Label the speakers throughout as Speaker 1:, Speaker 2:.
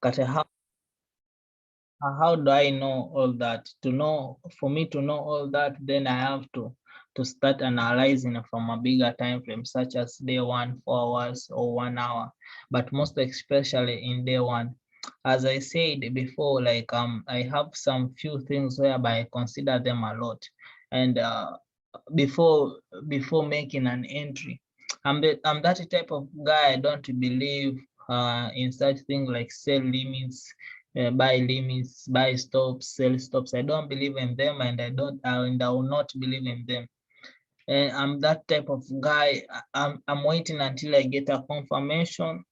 Speaker 1: But how do I know all that? For me to know all that, then I have to start analyzing from a bigger time frame, such as day 1, 4 hours, or 1 hour. But most especially in day 1, as I said before, like I have some few things whereby I consider them a lot, and before making an entry, I'm that type of guy. I don't believe in such things like sell limits, buy limits, buy stops, sell stops. I don't believe in them, and I will not believe in them. And I'm that type of guy. I'm waiting until I get a confirmation,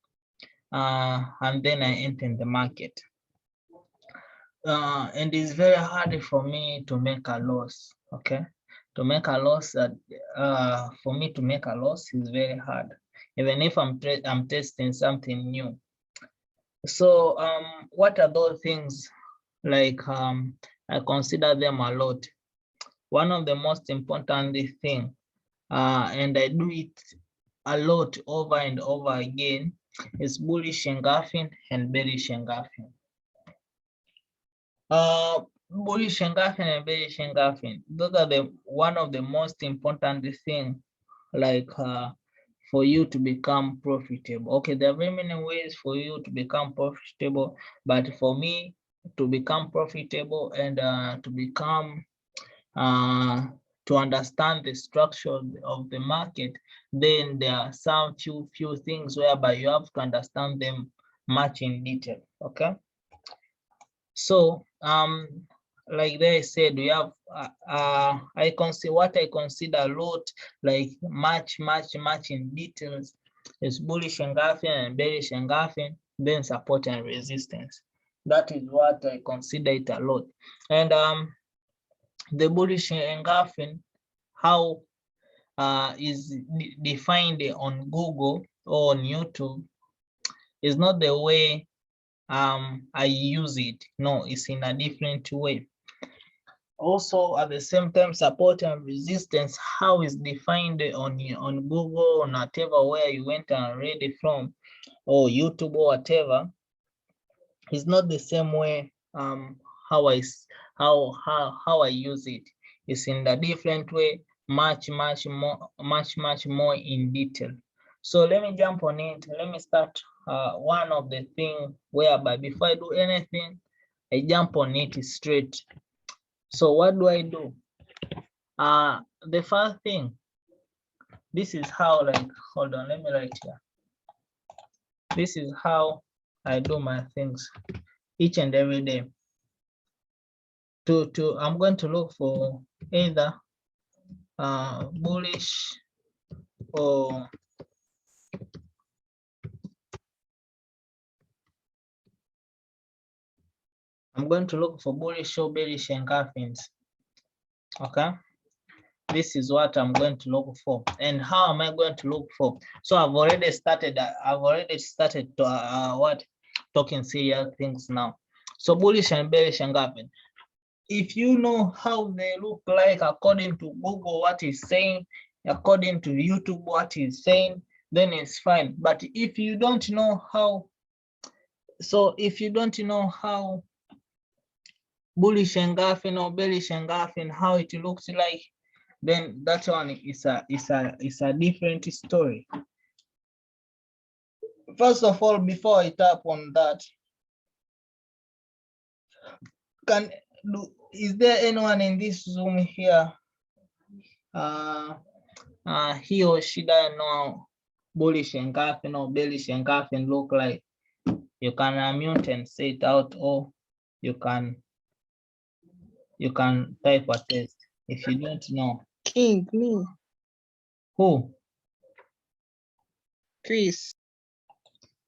Speaker 1: and then I enter in the market. And it's very hard for me to make a loss. Okay, to make a loss, for me to make a loss is very hard, even if I'm testing something new. So what are those things? Like I consider them a lot. One of the most important thing, and I do it a lot over and over again, is bullish engulfing and bearish engulfing. Bullish engulfing and bearish engulfing, those are the one of the most important thing, like for you to become profitable. Okay, there are very many ways for you to become profitable, but for me to become profitable and to understand the structure of the market, then there are some few things whereby you have to understand them much in detail. Okay, so like they said, we have I consider what I consider a lot, like much in details, is bullish engulfing and bearish engulfing, then support and resistance. That is what I consider it a lot. And the bullish engulfing, how is defined on Google or on YouTube, is not the way I use it. No, it's in a different way. Also, at the same time, support and resistance, how is defined on Google, on whatever where you went and read it from, or YouTube or whatever, is not the same way how I use it. It's in a different way, much more in detail. So let me jump on it. Let me start one of the thing whereby before I do anything, I jump on it straight. So what do I do? The first thing, this is how, like, hold on, let me write here. This is how I do my things each and every day. I'm going to look for either bullish or I'm going to look for bullish or bearish engulfings. Okay, this is what I'm going to look for. And how am I going to look for? So I've already started to talking serious things now. So bullish and bearish engulfing, if you know how they look like according to Google, what is saying, according to YouTube, what is saying, then it's fine. But if you don't know how, bullish engulfing or bearish engulfing, how it looks like, then that one is a different story. First of all, before I tap on that, is there anyone in this Zoom here? He or she doesn't know bullish engulfing or bearish engulfing look like? You can unmute and say it out, or you can type a test if you don't know.
Speaker 2: King, me.
Speaker 1: Who?
Speaker 2: Chris.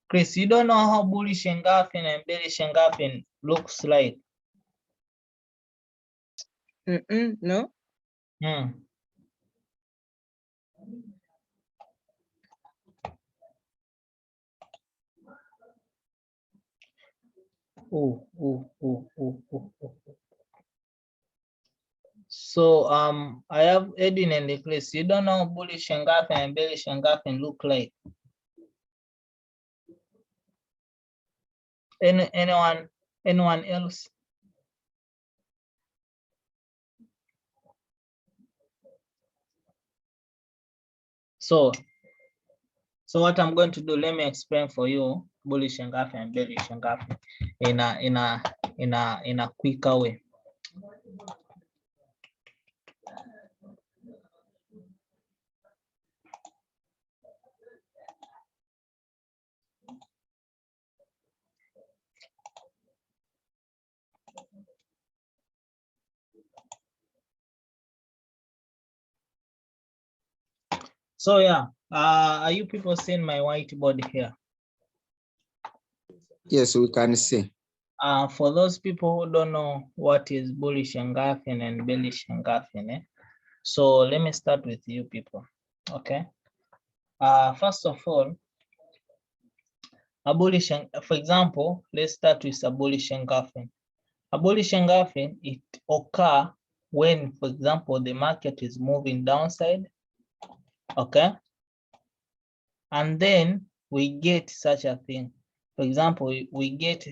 Speaker 1: Chris, you don't know how bullish engulfing and bearish engulfing looks like?
Speaker 2: No.
Speaker 1: So I have Edwin and Chris. You don't know how bullish engulfing and bearish engulfing look like? Anyone else? So what I'm going to do, let me explain for you bullish engulfing and bearish engulfing in a quicker way. So yeah, are you people seeing my whiteboard here?
Speaker 3: Yes, we can see.
Speaker 1: For those people who don't know what is bullish engulfing and bearish engulfing, so let me start with you people. Okay. First of all, a bullish, for example, let's start with a bullish engulfing. A bullish engulfing, it occurs when, for example, the market is moving downside. Okay. And then we get such a thing. For example, we get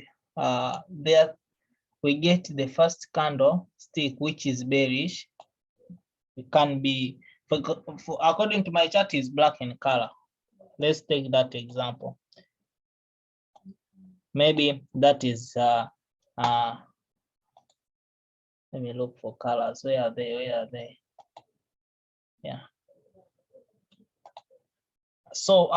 Speaker 1: we get the first candle stick, which is bearish. It can be, according to my chart, is black in color. Let's take that example. Maybe that is let me look for colors. Where are they? Where are they? Yeah. So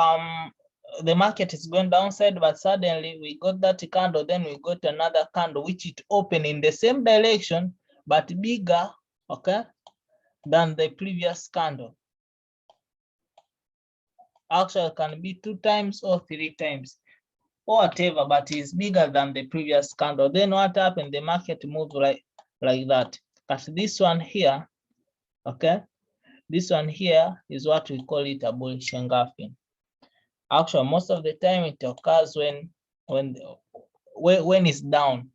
Speaker 1: the market is going downside, but suddenly we got that candle, then we got another candle which it opened in the same direction but bigger, okay, than the previous candle. Actually, it can be 2 times or 3 times or whatever, but it's bigger than the previous candle. Then what happened? The market moved like that. But this one here, okay, this one here is what we call it a bullish engulfing. Actually, most of the time it occurs when it's down.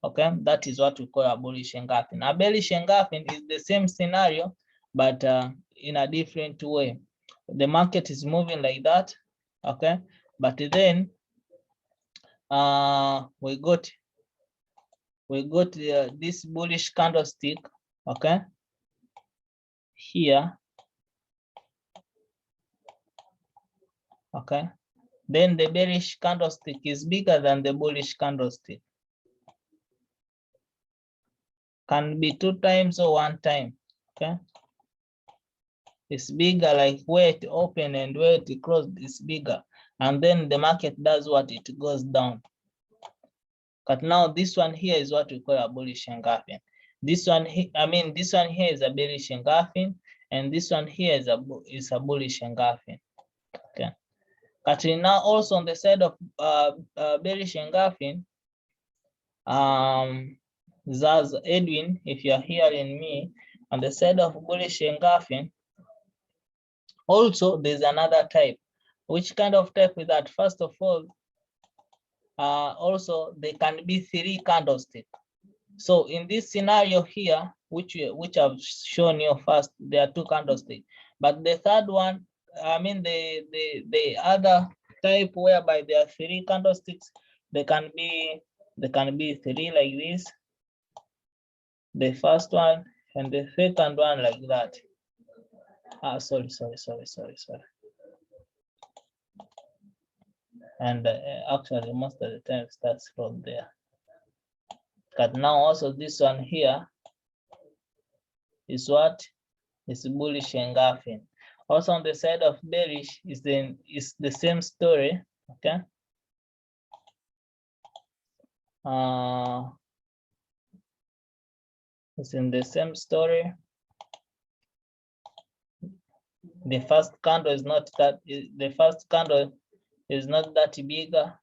Speaker 1: Okay, that is what we call a bullish engulfing. A bearish engulfing is the same scenario, but in a different way. The market is moving like that, okay, but then we got this bullish candlestick, okay, here, okay. Then the bearish candlestick is bigger than the bullish candlestick. Can be 2 times or 1 time, okay. It's bigger, like where it opened and where it closed is bigger. And then the market does what? It goes down. But now this one here is what we call a bullish engulfing. This one, this one here is a bearish engulfing, and this one here is a bullish engulfing. Okay. But now also on the side of bearish engulfing, Zaz, Edwin, if you are hearing me, on the side of bullish engulfing, also there's another type. Which kind of type is that? First of all, also there can be 3 candlesticks. So in this scenario here, which I've shown you first, there are 2 candlesticks. But the third one, the other type whereby there are 3 candlesticks, they can be 3 like this. The first one and the second one like that. Sorry. And actually most of the time it starts from there. But now also this one here is what? Is bullish engulfing. Also on the side of bearish is the same story, okay. It's in the same story. The first candle is not that bigger,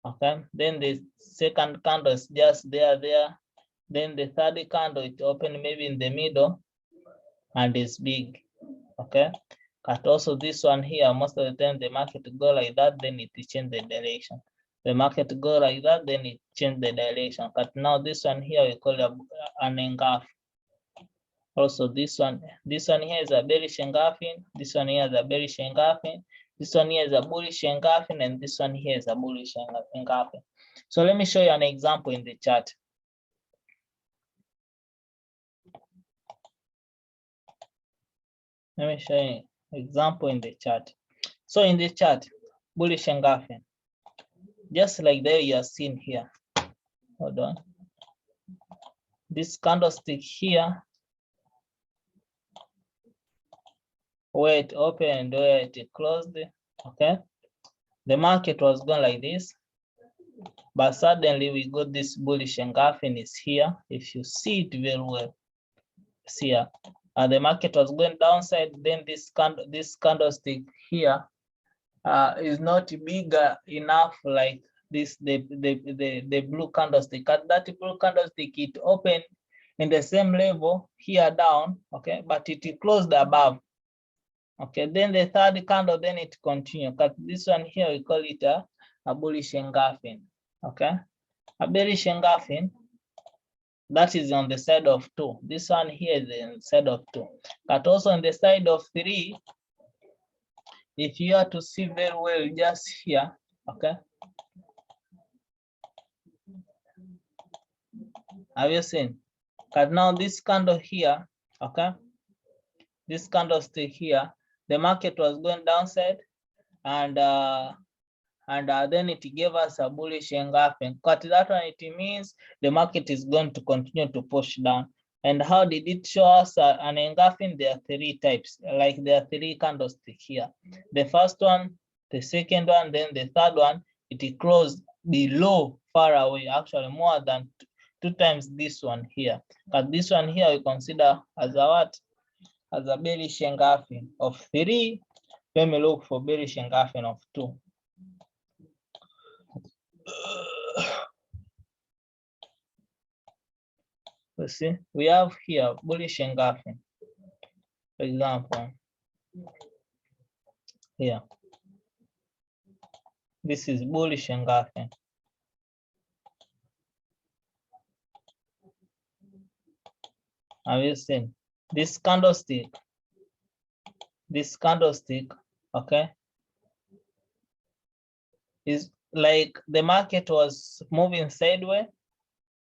Speaker 1: okay. Then the second candle is just there. Then the third candle, it opened maybe in the middle and is big, okay. But also this one here, most of the time the market go like that, then it change the direction. The market go like that, then it change the direction. But now this one here we call it an engulf. Also this one here is a bearish engulfing. This one here is a bearish engulfing. This one here is a bullish engulfing, and this one here is a bullish engulfing. So let me show you an example in the chart. Let me show you an example in the chart. So in the chart, bullish engulfing, just like there you are seeing here. Hold on. This candlestick here, where it opened and where it closed, okay? The market was going like this, but suddenly we got this bullish engulfing is here. If you see it very well, see here, the market was going downside. Then this candlestick here is not bigger enough like this, the blue candlestick. At that blue candlestick, it opened in the same level here down, okay, but it closed above. Okay, then the third candle, then it continued. But this one here, we call it a bullish engulfing. Okay, a bearish engulfing, that is on the side of 2. This one here is on the side of 2. But also on the side of 3, if you are to see very well, just here, okay. Have you seen? But now this candle here, okay, this candlestick here, the market was going downside, and then it gave us a bullish engulfing. But that one, it means the market is going to continue to push down. And how did it show us an engulfing? There are 3 types, like there are 3 candlesticks here. The first one, the second one, then the third one, it closed below, far away, actually more than 2 times this one here. But this one here we consider as a what? As a bearish engulfing of 3. Let me look for bearish engulfing of 2. Let's see, we have here bullish engulfing. For example, here, this is bullish engulfing. Have you seen this candlestick? This candlestick, okay, is like the market was moving sideways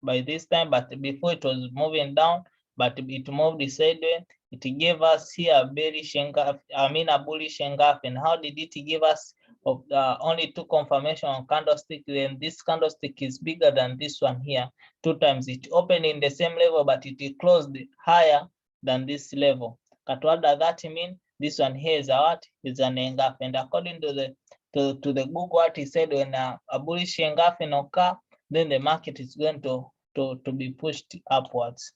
Speaker 1: by this time, but before it was moving down, but it moved sideways. It gave us here a bearish engulfing, a bullish engulfing. How did it give us only 2 confirmation on candlestick? Then this candlestick is bigger than this one here 2 times. It opened in the same level, but it closed higher than this level. But what does that mean? This one here is a what? Is an engulfing. And according to the Google, what he said, when a bullish engulfing occur, then the market is going to be pushed upwards.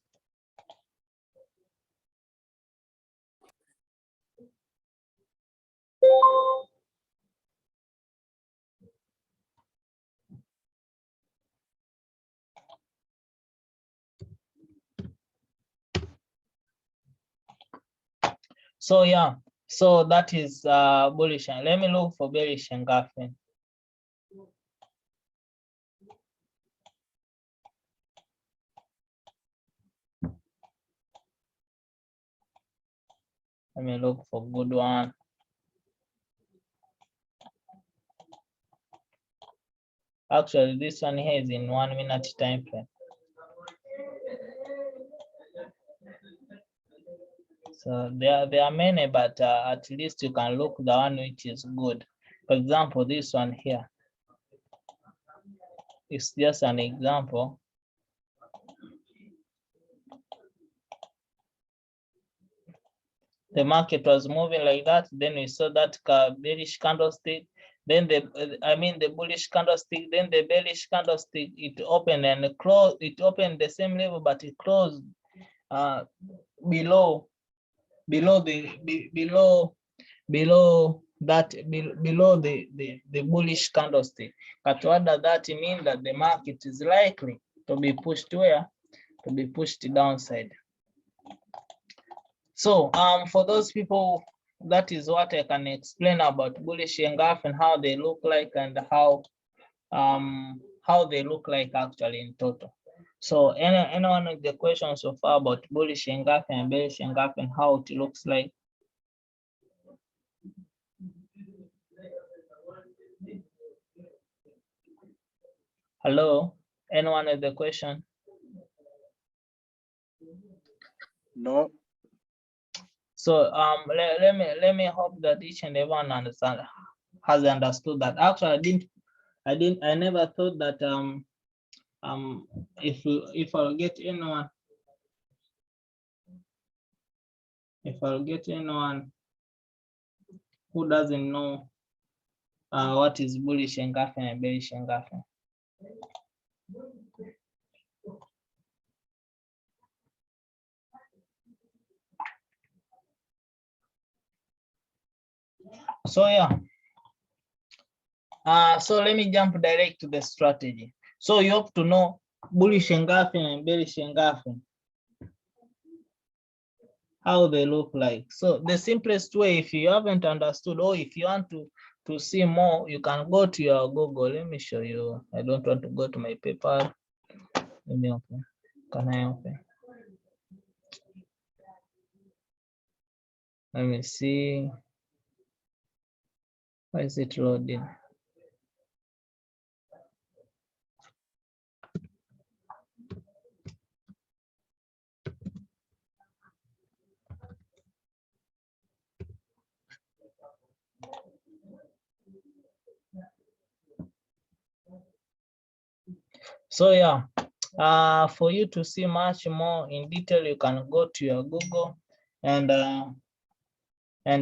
Speaker 1: So yeah, so that is bullish. Let me look for bearish engulfing. Let me look for good one. Actually, this one here is in 1 minute time frame. So there are many, but at least you can look the one which is good. For example, this one here. It's just an example. The market was moving like that. Then we saw that bearish candlestick. Then the bullish candlestick. Then the bearish candlestick. It opened and closed. It opened the same level, but it closed below the bullish candlestick. But what does that mean? That the market is likely to be pushed where? To be pushed downside. So for those people, that is what I can explain about bullish engulfing, how they look like, and how they look like actually in total. So anyone with the questions so far about bullish engulfing and bearish engulfing, how it looks like? Hello, anyone with the question?
Speaker 3: No.
Speaker 1: So let me hope that each and everyone has understood that. Actually, I never thought that if I'll get anyone, who doesn't know what is bullish engulfing and bearish engulfing. So yeah, so let me jump direct to the strategy. So you have to know bullish engulfing and bearish engulfing, how they look like. So the simplest way, if you haven't understood, or if you want to see more, you can go to your Google. Let me show you. I don't want to go to my paper. Let me open. Can I open? Let me see. Why is it loading? So yeah, for you to see much more in detail, you can go to your Google, and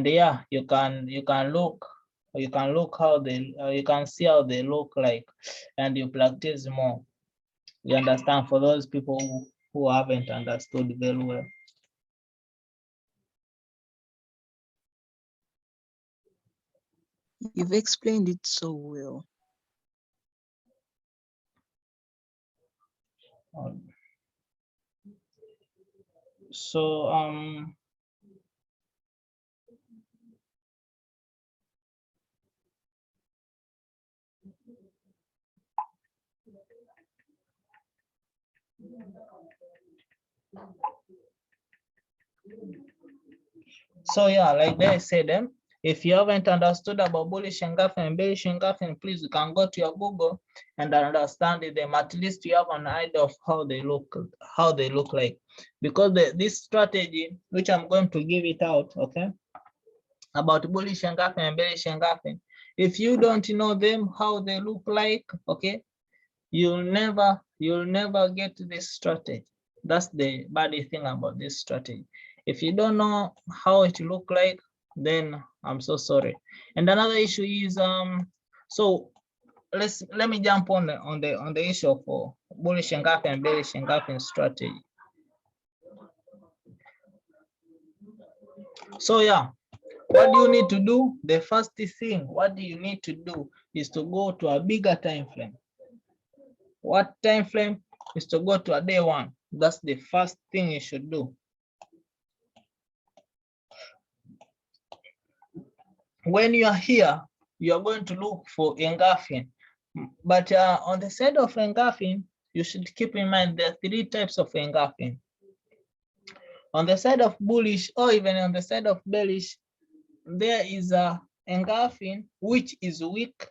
Speaker 1: yeah, you can look how they you can see how they look like, and you practice more. You understand, for those people who haven't understood very well.
Speaker 2: You've explained it so well.
Speaker 1: So yeah, like they said, if you haven't understood about bullish engulfing and bearish engulfing, please, you can go to your Google and understand them. At least you have an idea of how they look like. Because this strategy, which I'm going to give it out, okay, about bullish engulfing and bearish engulfing, if you don't know them, how they look like, okay, you'll never get this strategy. That's the bad thing about this strategy. If you don't know how it look like, then I'm so sorry. And another issue is so let me jump on the issue of bullish engulfing and bearish engulfing strategy. So yeah, what do you need to do? The first thing, what do you need to do is to go to a bigger time frame. What time frame? Is to go to a day one. That's the first thing you should do. When you are here, you are going to look for engulfing. But on the side of engulfing, you should keep in mind there are 3 types of engulfing. On the side of bullish, or even on the side of bearish, there is a engulfing which is weak,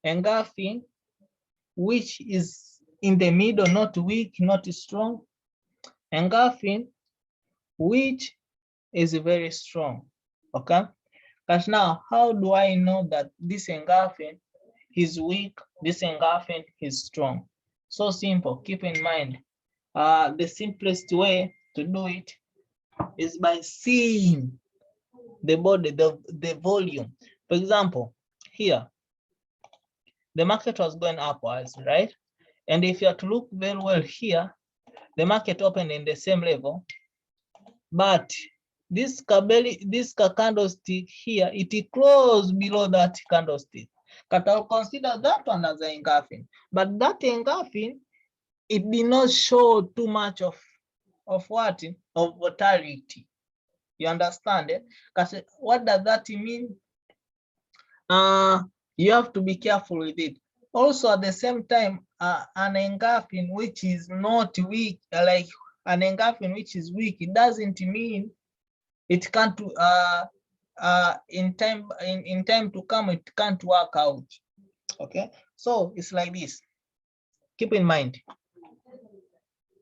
Speaker 1: engulfing which is in the middle, not weak, not strong, engulfing which is very strong. Okay, but now how do I know that this engulfing is weak, this engulfing is strong? So simple. Keep in mind, the simplest way to do it is by seeing the body, the volume. For example, here the market was going upwards, right? And if you have to look very well here, the market opened in the same level, but this candlestick here, it closed below that candlestick. But I'll consider that one as an engulfing. But that engulfing, it did not show too much of what? Of volatility. You understand it? Because what does that mean? You have to be careful with it. Also, at the same time, an engulfing which is not weak, like an engulfing which is weak, it doesn't mean it can't in time to come, it can't work out. Okay, so it's like this. Keep in mind,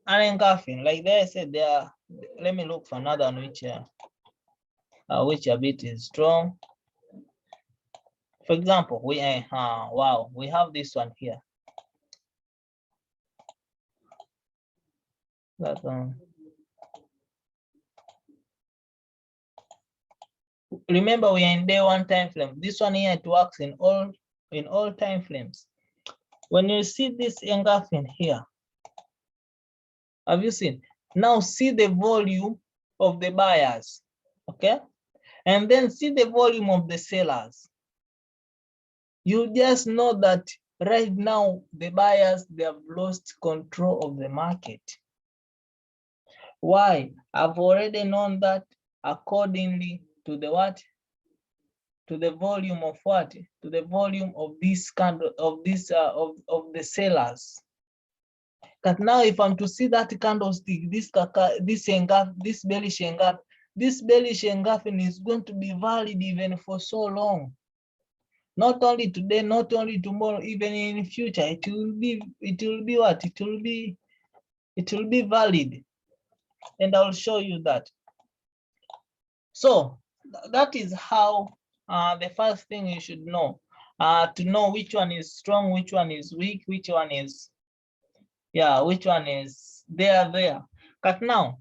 Speaker 1: engulfing, like they said, they are. Let me look for another one which a bit is strong. For example, we wow, we have this one here. That one. Remember, we are in day one time frame. This one here, it works in all time frames. When you see this engulfing here, have you seen? Now see the volume of the buyers, okay? And then see the volume of the sellers. You just know that right now the buyers, they have lost control of the market. Why? I've already known that accordingly to the what? To the volume of what? To the volume of this kind of this of the sellers. But now if I'm to see that candlestick, this bearish engulfing is going to be valid even for so long. Not only today, not only tomorrow, even in the future, it will be what? It will be valid. And I'll show you that. So that is how the first thing you should know, to know which one is strong, which one is weak, which one is there. But now,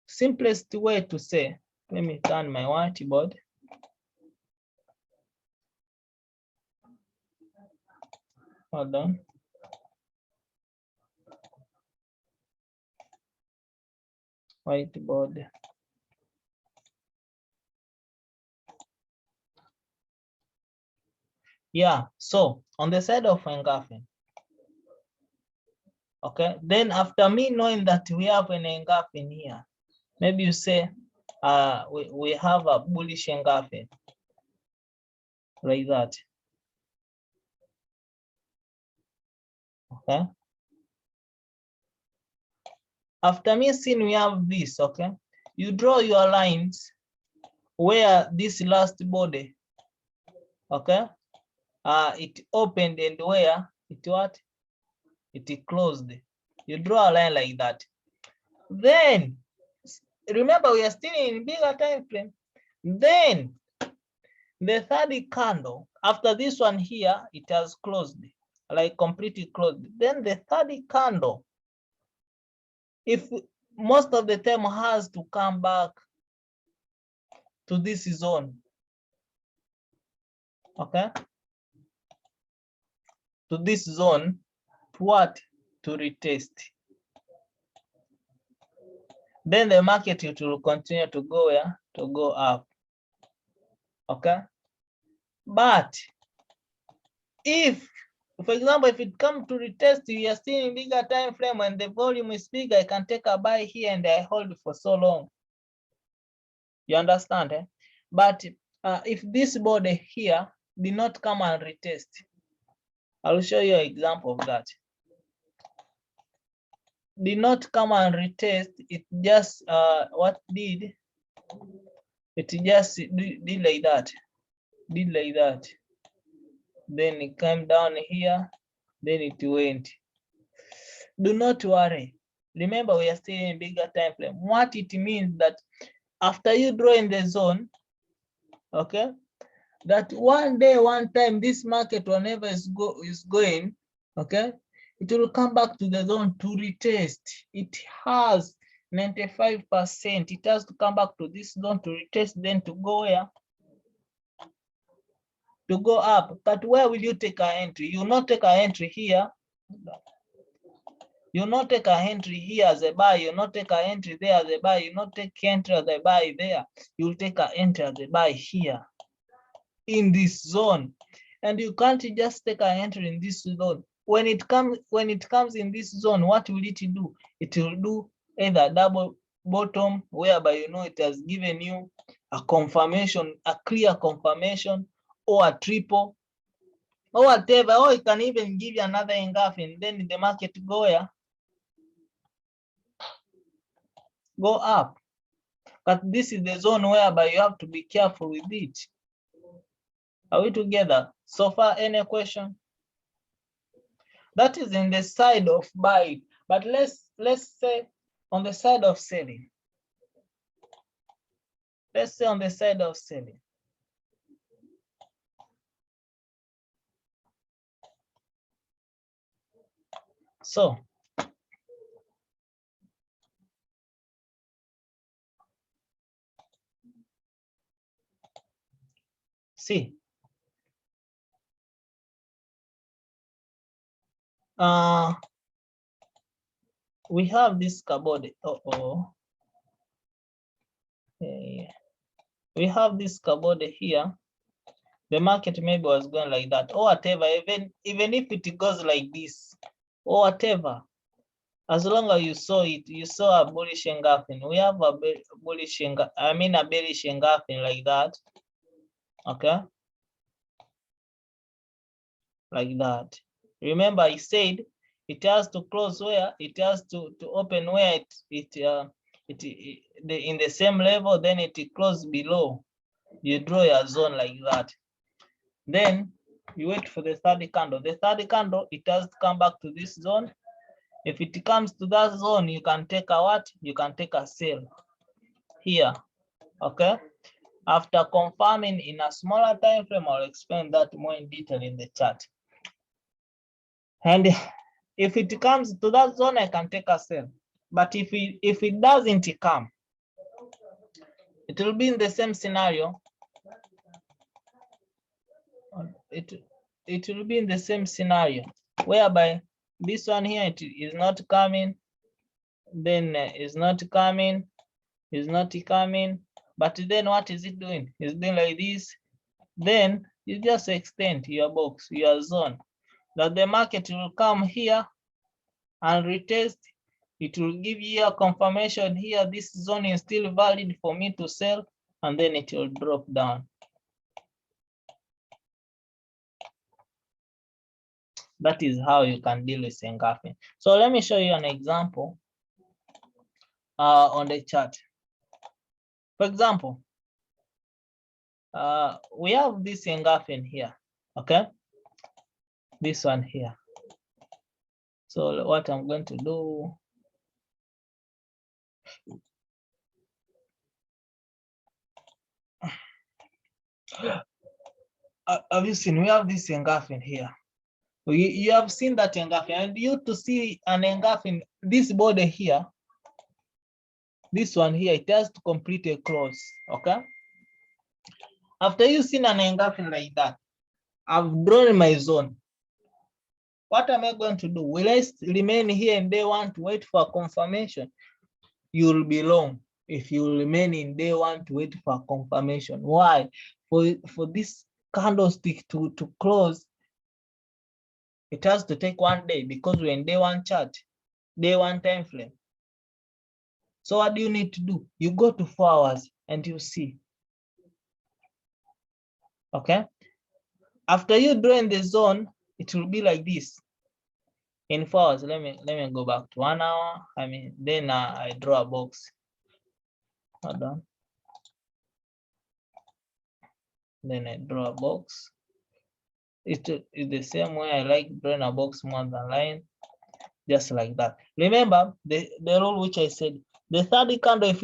Speaker 1: simplest way to say, let me turn my whiteboard. Hold on. Whiteboard. Yeah, so on the side of engulfing, okay, then after me knowing that we have an engulfing here, maybe you say we have a bullish engulfing, like that. Okay. After me seeing we have this, okay, you draw your lines where this last body, okay, it opened and where it closed. You draw a line like that. Then remember, we are still in bigger time frame. Then the third candle, after this one here, it has closed, like completely closed. Then the third candle, if most of the time has to come back to this zone, okay, to this zone, to what? To retest. Then the market, it will continue to go where? To go up, okay. But if, for example, if it comes to retest, we are still in bigger time frame and the volume is bigger, I can take a buy here and I hold for so long. You understand? Eh? But if this body here did not come and retest, I'll show you an example of that. Did not come and retest, it just what did? It just did like that. Did like that. Then it came down here, then it went. Do not worry. Remember, we are still in bigger time frame. What it means that after you draw in the zone, okay, that one day, one time, this market, whenever is going, okay, it will come back to the zone to retest. It has 95%. It has to come back to this zone to retest, then to go where? To go up. But where will you take an entry? You will not take an entry here. You will not take an entry here as a buy. You will not take an entry there as a buy. You will not take entry as a buy there. You will take an entry as a buy here in this zone. And you can't just take an entry in this zone. When it comes in this zone, what will it do? It will do either double bottom, whereby you know it has given you a confirmation, a clear confirmation, or a triple, or whatever, or it can even give you another engulfing. Then the market go where? Go up. But this is the zone whereby you have to be careful with it. Are we together? So far, any question? That is in the side of buy. But let's say on the side of selling. Let's say on the side of selling. So see, we have this cardboard. We have this cardboard here. The market maybe was going like that, or whatever. Even if it goes like this, or whatever, as long as you saw it, you saw a bullish engulfing. We have a bullish engulfing, I mean a bearish engulfing like that. Okay, like that. Remember, I said it has to close where it has to open where in the same level, then it close below. You draw your zone like that. Then you wait for the third candle. The third candle, it has to come back to this zone. If it comes to that zone, you can take a what? You can take a sell here. Okay. After confirming in a smaller time frame, I'll explain that more in detail in the chart. And if it comes to that zone, I can take a sell. But if it doesn't come, it will be in the same scenario. It will be in the same scenario whereby this one here, it is not coming, then is not coming, is not coming. But then what is it doing? It's doing like this. Then you just extend your box, your zone, that the market will come here and retest. It will give you a confirmation here. This zone is still valid for me to sell, and then it will drop down. That is how you can deal with engulfing. So let me show you an example on the chart. For example, we have this engulfing here, okay? This one here. So what I'm going to do, have you seen, we have this engulfing here. You have seen that engulfing, and you to see an engulfing, this body here, this one here, it has to complete a close, okay? After you seen an engulfing like that, I've drawn my zone. What am I going to do? Will I remain here in day one to wait for confirmation? You'll be long if you remain in day one to wait for confirmation. Why? For this candlestick to close, it has to take 1 day because we're in day one chart, day one time frame. So what do you need to do? You go to 4 hours and you see. Okay. After you draw in the zone, it will be like this. In 4 hours, let me go back to 1 hour. I mean, then I draw a box. Hold on. Then I draw a box. It's the same way I like drawing a box more than line, just like that. Remember the rule which I said. The third candle, if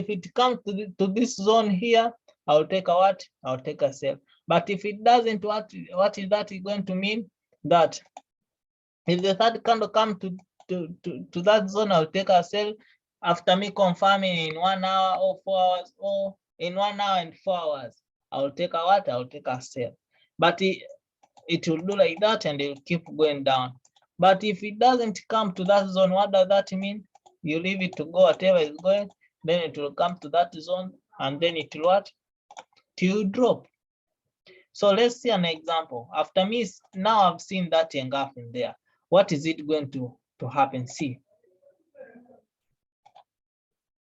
Speaker 1: it comes to this zone here, I'll take a what? I'll take a sell. But if it doesn't, what is that going to mean? That if the third candle comes to that zone, I'll take a sell after me confirming in 1 hour or 4 hours, or in 1 hour and 4 hours. I'll take a what? I'll take a sell. But it will do like that and it will keep going down. But if it doesn't come to that zone, what does that mean? You leave it to go whatever is going, then it will come to that zone, and then it will what? To drop. So let's see an example. After me, now I've seen that engulfing there. What is it going to happen? See.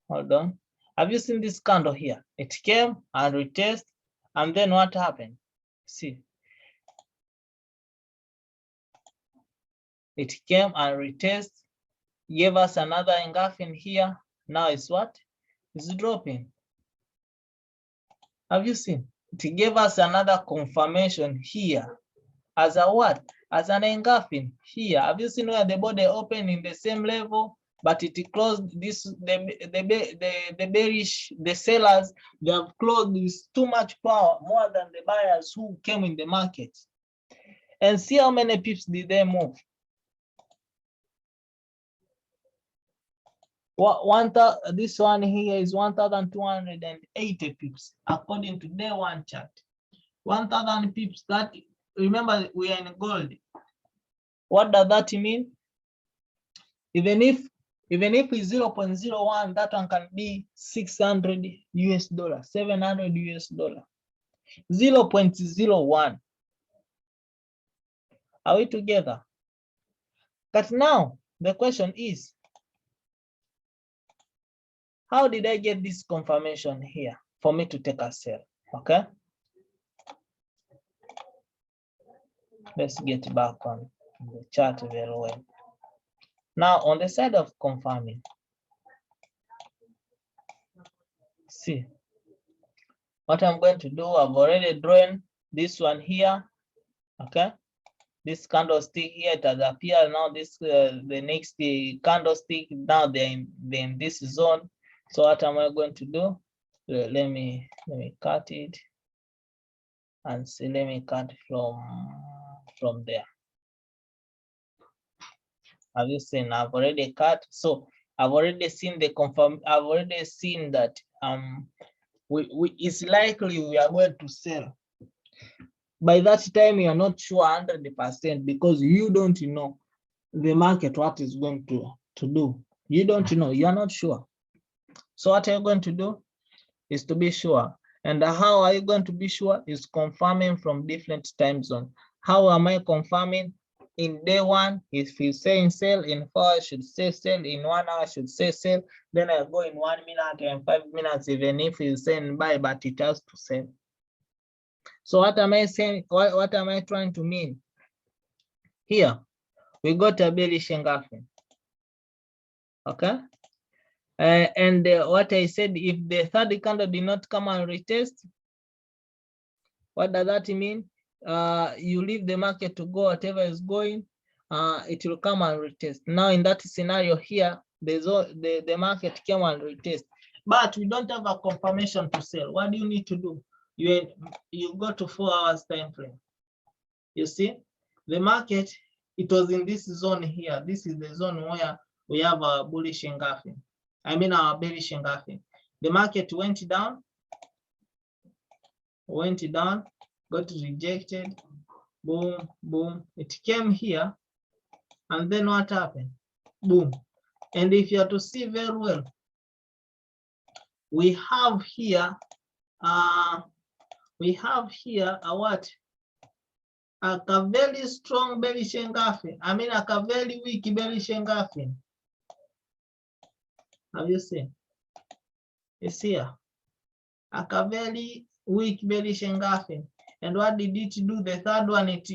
Speaker 1: Hold on. Have you seen this candle here? It came and retest, and then what happened? See. It came and retest, gave us another engulfing here. Now it's what? It's dropping. Have you seen? It gave us another confirmation here as a what? as an engulfing here. Have you seen where the body opened in the same level, but it closed this, the bearish, the sellers, they have closed with too much power, more than the buyers who came in the market. And see how many pips did they move. This one here is 1,280 pips according to day one chart. 1,000 pips. That, remember, we are in gold. What does that mean? Even if it's 0.01, that one can be $600 US, $700 US. 0.01. Are we together? But now the question is, how did I get this confirmation here for me to take a sell? Okay. Let's get back on the chart very well. Now, on the side of confirming, see what I'm going to do. I've already drawn this one here. Okay. This candlestick here, it has appeared now. This the next candlestick, now they're in this zone. So what am I going to do? Let me cut it and see. Let me cut from there. Have you seen? I've already cut. So I've already seen the confirm. I've already seen that it's likely we are going to sell. By that time, you are not sure 100% because you don't know the market what is going to do. You don't know. You are not sure. So what are you going to do is to be sure. And how are you going to be sure? Is confirming from different time zones. How am I confirming? In day one, if you say sell, in 4 hours should say sell, in 1 hour should say sell, then I go in 1 minute and 5 minutes, even if you say buy, but it has to sell. So what am I saying? What am I trying to mean? Here, we got a bearish engulfing. Okay. And what I said, if the third candle did not come and retest, what does that mean? You leave the market to go whatever is going, it will come and retest. Now in that scenario here, the market came and retest, but we don't have a confirmation to sell. What do you need to do? You go to 4 hours time frame. You see, the market, it was in this zone here. This is the zone where we have a bullish engulfing. I mean our bearish engulfing. The market went down, got rejected, boom, boom. It came here, and then what happened? Boom. And if you are to see very well, we have here a what? A very strong bearish engulfing. I mean a very weak bearish engulfing. Have you seen? It's here. A very weak bearish engulfing. And what did it do? The third one, it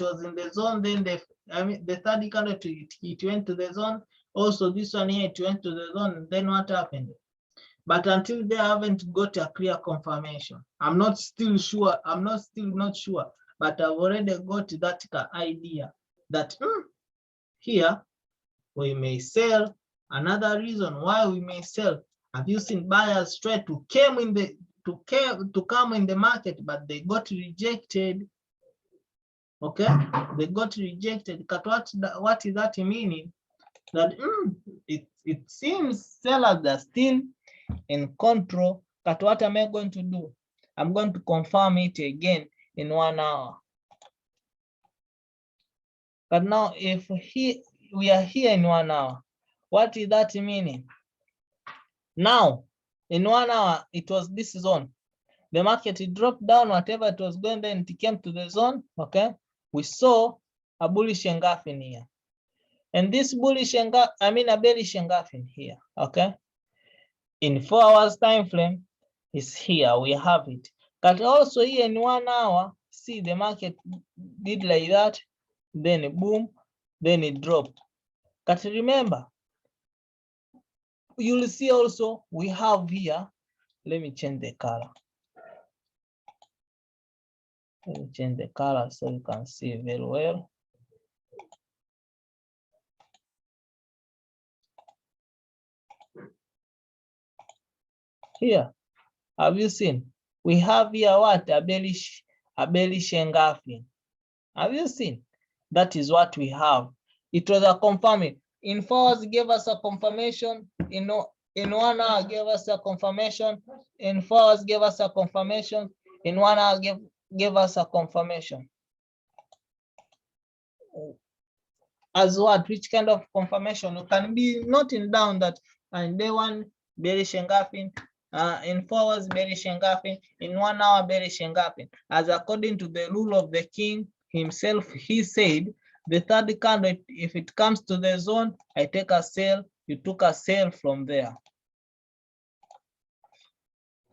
Speaker 1: was in the zone. Then the third candle, it went to the zone. Also, this one here, it went to the zone. Then what happened? But until they haven't got a clear confirmation, I'm not still sure. I'm not sure. But I've already got that idea that here we may sell. Another reason why we may sell. Have you seen buyers try to come in the market, but they got rejected? Okay, they got rejected. What is that meaning? That it seems sellers are still in control. But what am I going to do? I'm going to confirm it again in 1 hour. But now, if we are here in 1 hour, what is that meaning? Now, in 1 hour, it was this zone. The market, it dropped down, whatever it was going, then it came to the zone. Okay, we saw a bullish engulfing here, and this bullish engulfing, I mean a bearish engulfing here. Okay, in 4 hours time frame is here. We have it. But also here in 1 hour, see the market did like that, then boom, then it dropped. But remember, you'll see also we have here. Let me change the color. Let me change the color so you can see very well. Here, have you seen? We have here what? A bearish engulfing. Have you seen? That is what we have. It was a confirming. In 4 hours gave us a confirmation. In 1 hour gave us a confirmation. In 4 hours gave us a confirmation. In 1 hour gave us a confirmation. As what? Which kind of confirmation? You can be noting down that in day 1 bearish engulfing, in 4 hours bearish engulfing, in 1 hour bearish engulfing. As according to the rule of the king himself, he said, the third candle, if it comes to the zone, I take a sell, you took a sell from there.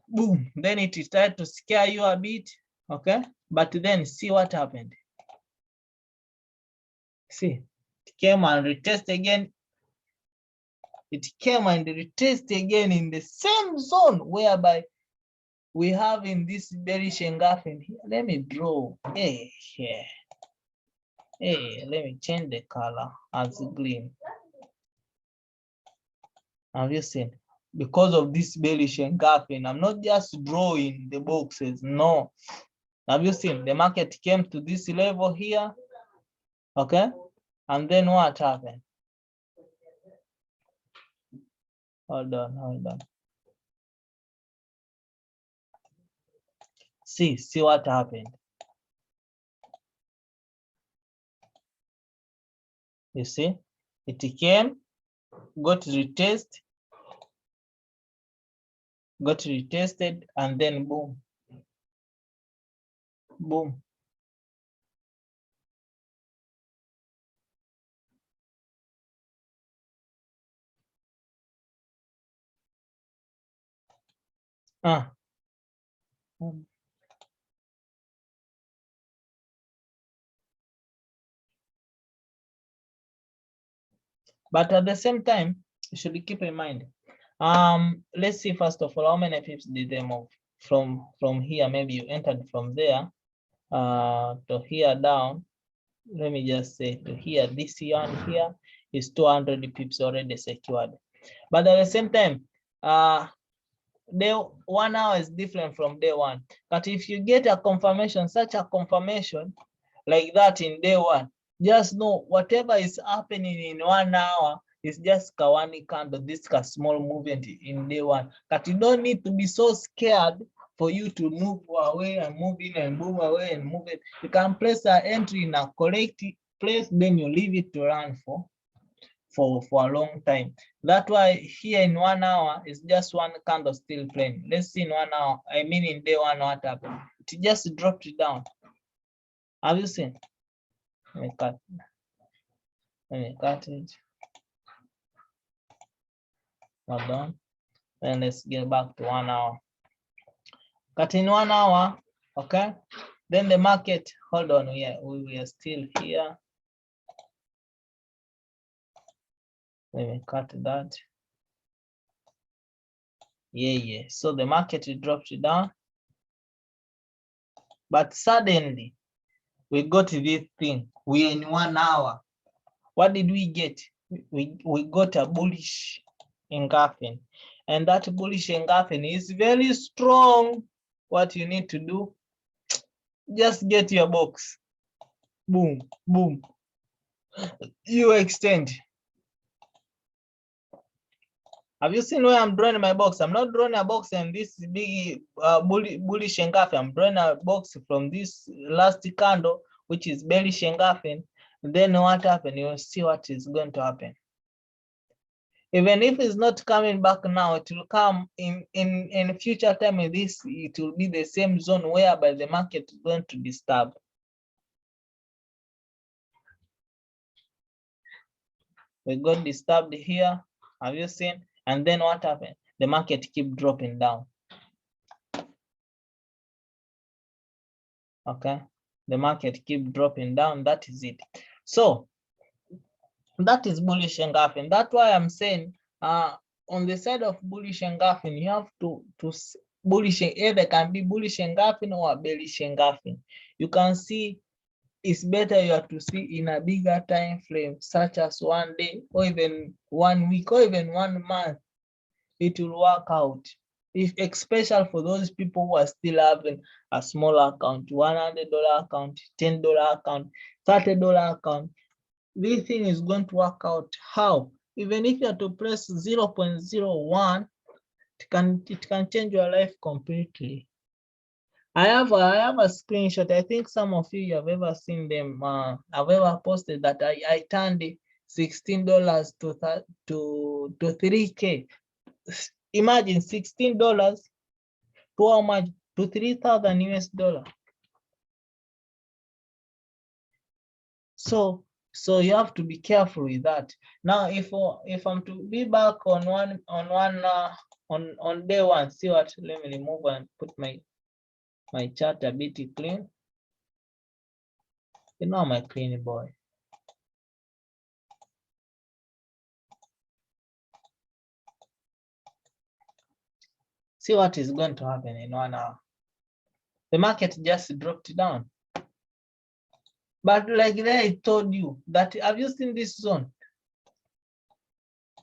Speaker 1: Boom, then it tried to scare you a bit, okay? But then see what happened. See, it came and retest again. It came and retest again in the same zone whereby we have in this bearish engulfing here. Let me draw. Hey, here. Hey, let me change the color as green. Have you seen? Because of this bearish engulfing, I'm not just drawing the boxes. No. Have you seen? The market came to this level here. Okay. And then what happened? Hold on. See what happened. You see, it came, got retested, and then boom. Boom. But at the same time, you should keep in mind. Let's see first of all, how many pips did they move from here? Maybe you entered from there to here down. Let me just say to here, this one here is 200 pips already secured. But at the same time, day 1 hour is different from day 1. But if you get a confirmation, such a confirmation like that in day 1, just know whatever is happening in 1 hour is just Kawani candle, this small movement in day 1. But you don't need to be so scared for you to move away and move in and move away and move it. You can place an entry in a correct place, then you leave it to run for a long time. That's why here in 1 hour is just one candle still playing. Let's see in 1 hour, I mean in day 1 what happened. It just dropped it down. Have you seen? Let me cut it. Hold on. Then let's get back to 1 hour. Cut in 1 hour, okay? Then the market, hold on, we are still here. Let me cut that. Yeah. So the market dropped it down. But suddenly, we got this thing. We are in 1 hour. What did we get? We got a bullish engulfing. And that bullish engulfing is very strong. What you need to do, just get your box. Boom, boom. You extend. Have you seen where I'm drawing my box? I'm not drawing a box and this big bullish engulfing. I'm drawing a box from this last candle, which is bearish engulfing. Then what happened? You'll see what is going to happen. Even if it's not coming back now, it will come in future time. It will be the same zone whereby the market is going to disturb. We got disturbed here. Have you seen? And then what happened? The market keep dropping down. Okay, the market keep dropping down. That is it. So that is bullish engulfing. That's why I'm saying on the side of bullish engulfing, you have to bullish, either can be bullish engulfing or bearish engulfing. You can see it's better you have to see in a bigger time frame, such as 1 day or even 1 week or even 1 month. It will work out. If especially for those people who are still having a small account, $100 account, $10 account, $30 account, this thing is going to work out. How? Even if you have to press 0.01, it can change your life completely. I have a screenshot. I think some of you have ever seen them. I've ever posted that I turned $16 to 3K. Imagine $16 to how much? To 3,000 US dollar. So you have to be careful with that. Now, if I'm to be back on day one, see what? Let me remove and put my chart a bit clean. You know my clean boy. See what is going to happen in 1 hour. The market just dropped down. But like I told you, that have you seen this zone?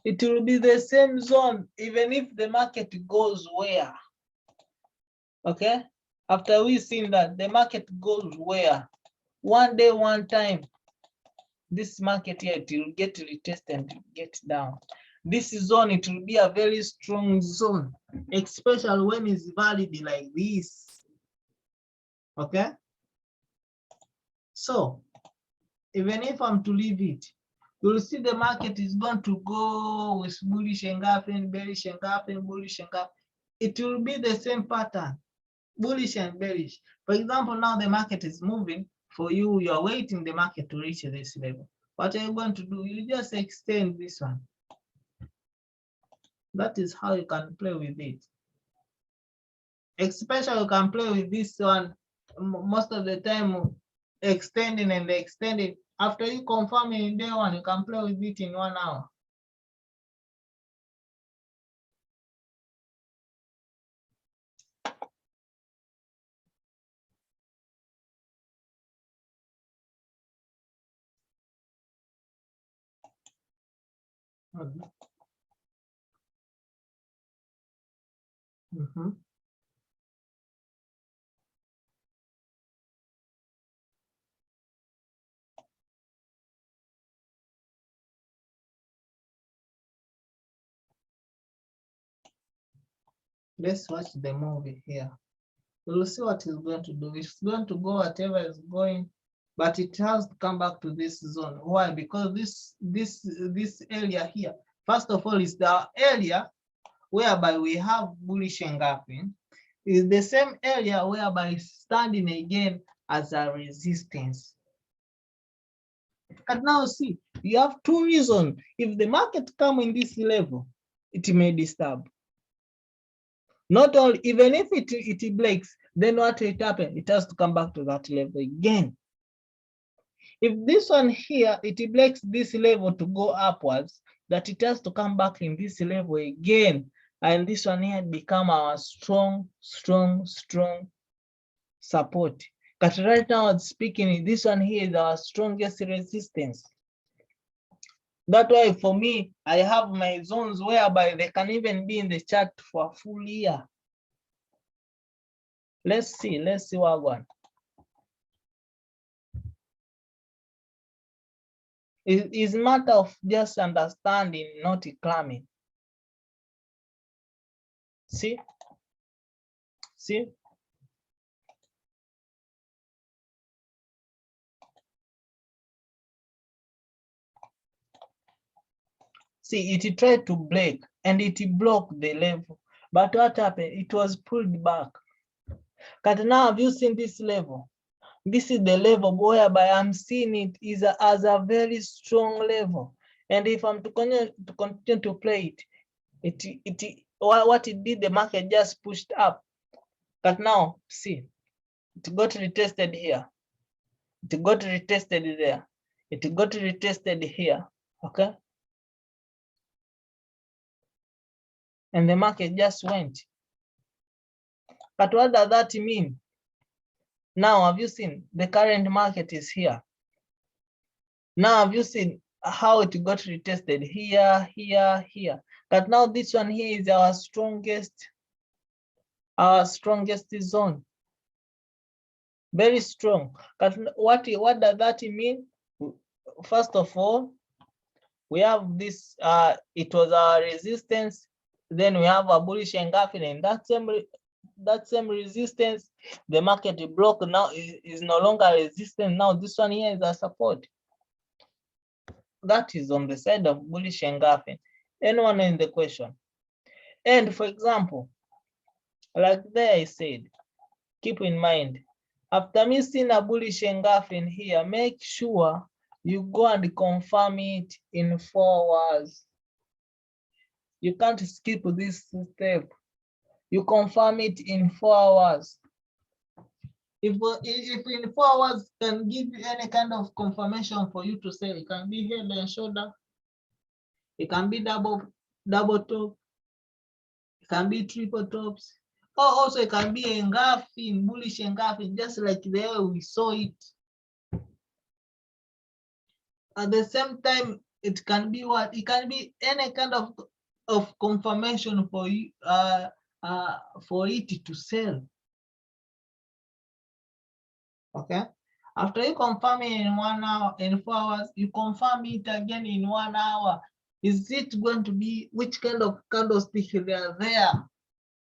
Speaker 1: It will be the same zone, even if the market goes where? Okay? After we've seen that, the market goes where? 1 day, 1 time. This market here, it will get retested and get down. This zone, it will be a very strong zone, especially when it's valid like this. Okay? So, even if I'm to leave it, you'll see the market is going to go with bullish engulfing, bearish engulfing, bullish engulfing. It will be the same pattern, bullish and bearish. For example, now the market is moving. For you, you're waiting the market to reach this level. What are you going to do? You just extend this one. That is how you can play with it. Especially you can play with this one most of the time, extending and extending. After you confirm in day one, you can play with it in 1 hour. Let's watch the movie here. We'll see what it's going to do. It's going to go whatever is going, but it has to come back to this zone. Why? Because this area here, first of all, is the area whereby we have bullish engulfing. Is the same area whereby it's standing again as a resistance. And now see, you have 2 reasons. If the market come in this level, it may disturb. Not only, even if it breaks, then what will happen? It has to come back to that level again. If this one here, it breaks this level to go upwards, that it has to come back in this level again. And this one here become our strong support. But right now, speaking, this one here is our strongest resistance. That's why for me, I have my zones whereby they can even be in the chart for a full year. Let's see what one. It's a matter of just understanding, not claiming. See? See? See, it tried to break and it blocked the level. But what happened? It was pulled back. But now, have you seen this level? This is the level whereby I'm seeing it is as a very strong level. And if I'm to continue to play it, what it did, the market just pushed up. But now, see, it got retested here. It got retested there. It got retested here. Okay? And the market just went. But what does that mean? Now, have you seen the current market is here? Now, have you seen how it got retested here, here, here? But now this one here is our strongest zone. Very strong. But what does that mean? First of all, we have this, it was our resistance. Then we have a bullish engulfing, and that same resistance, the market broke, now is no longer resistant. Now this one here is a support. That is on the side of bullish engulfing. Anyone in the question? And for example, like there I said, keep in mind, after missing a bullish engulfing here, make sure you go and confirm it in 4 hours. You can't skip this step. You confirm it in 4 hours. If in 4 hours can give you any kind of confirmation for you to sell, it can be head and shoulder, it can be double top, it can be triple tops, or also it can be engulfing, bullish engulfing, just like the way we saw it. At the same time, it can be what? It can be any kind of confirmation for you, for it to sell. Okay. After you confirm it in 1 hour, in 4 hours, you confirm it again in 1 hour. Is it going to be, which kind of candlestick they are there?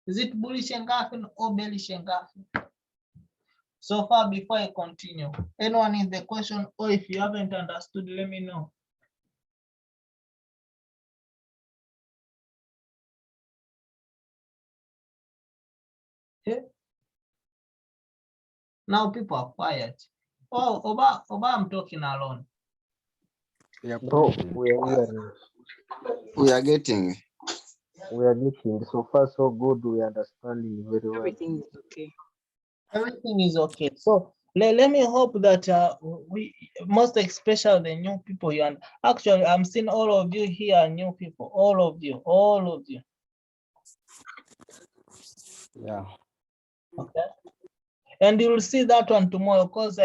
Speaker 1: Is it bullish engulfing or bearish engulfing? So far, before I continue, anyone in the question, or if you haven't understood, let me know. Okay. Now people are quiet. Oh, Oba, I'm talking alone.
Speaker 4: Yeah,
Speaker 5: No, we are getting. So far so good. We understand you very well.
Speaker 2: Everything is okay.
Speaker 1: Everything is okay. So let me hope that we, most especially the new people, you, and actually I'm seeing all of you here, new people, all of you.
Speaker 4: yeah.
Speaker 1: Okay. And you will see that one tomorrow, because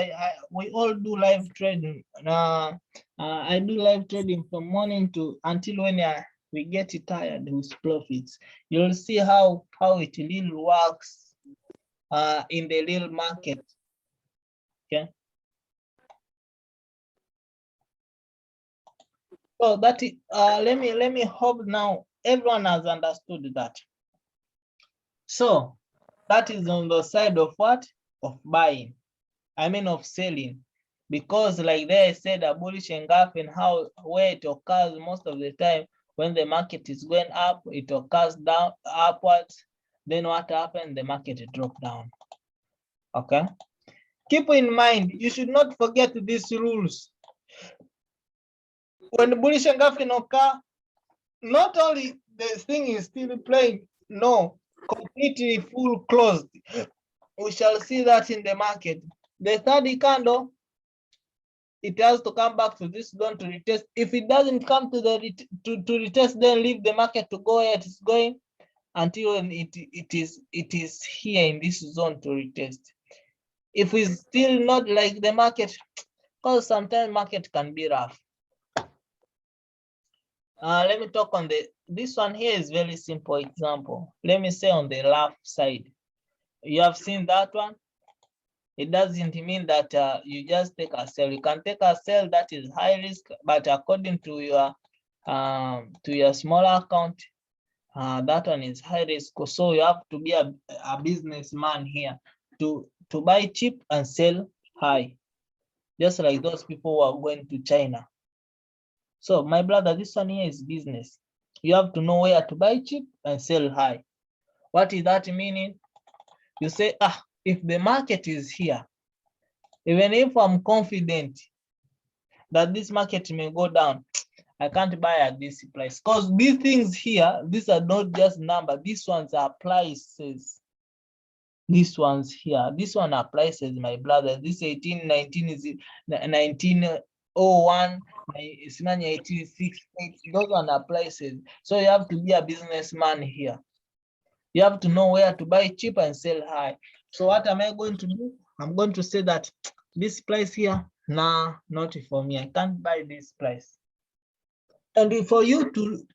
Speaker 1: we all do live trading. I do live trading from morning to until when we get tired with profits. You'll see how it really works in the real market. Okay. So that is, let me hope now everyone has understood that. So that is on the side of what? Of buying. I mean of selling. Because like they said, a bullish engulfing, where it occurs most of the time when the market is going up, it occurs down upwards. Then what happened? The market dropped down. Okay. Keep in mind, you should not forget these rules. When the bullish engulfing occurs, not only the thing is still playing, no, completely full closed. We shall see that in the market. The third candle, it has to come back to this zone to retest. If it doesn't come to the to retest, then leave the market to go where it is going until it is here in this zone to retest. If it's still not like the market, because sometimes market can be rough. Let me talk on this one here is very simple example. Let me say on the left side. You have seen that one. It doesn't mean that you just take a sell. You can take a sell that is high risk, but according to your smaller account, that one is high risk. So you have to be a businessman here to buy cheap and sell high, just like those people who are going to China. So my brother, this one here is business. You have to know where to buy cheap and sell high. What is that meaning? You say, if the market is here, even if I'm confident that this market may go down, I can't buy at this price. Because these things here, these are not just numbers. These ones are prices. These ones here, this one are prices, my brother. This 1819 is 1901, 1866. Those one are prices. So you have to be a businessman here. You have to know where to buy cheap and sell high. So what am I going to do? I'm going to say that this price here, nah, not for me. I can't buy this price. And for you to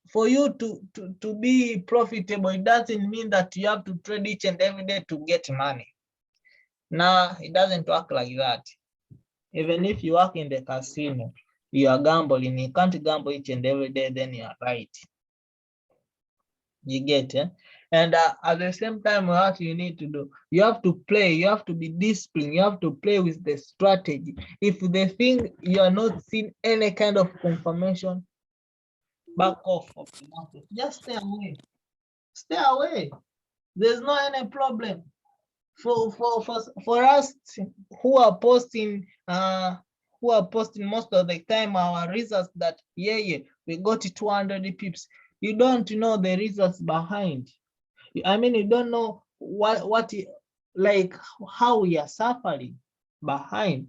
Speaker 1: be profitable, it doesn't mean that you have to trade each and every day to get money. Nah, it doesn't work like that. Even if you work in the casino, you are gambling. You can't gamble each and every day, then you are right. You get it? And at the same time, what you need to do, you have to play, you have to be disciplined, you have to play with the strategy. If the thing you are not seeing any kind of confirmation, back off of the market. Just stay away. Stay away. There's no any problem. For us who are posting most of the time our results that we got 200 pips. You don't know the results behind. I mean, you don't know what like how we are suffering behind.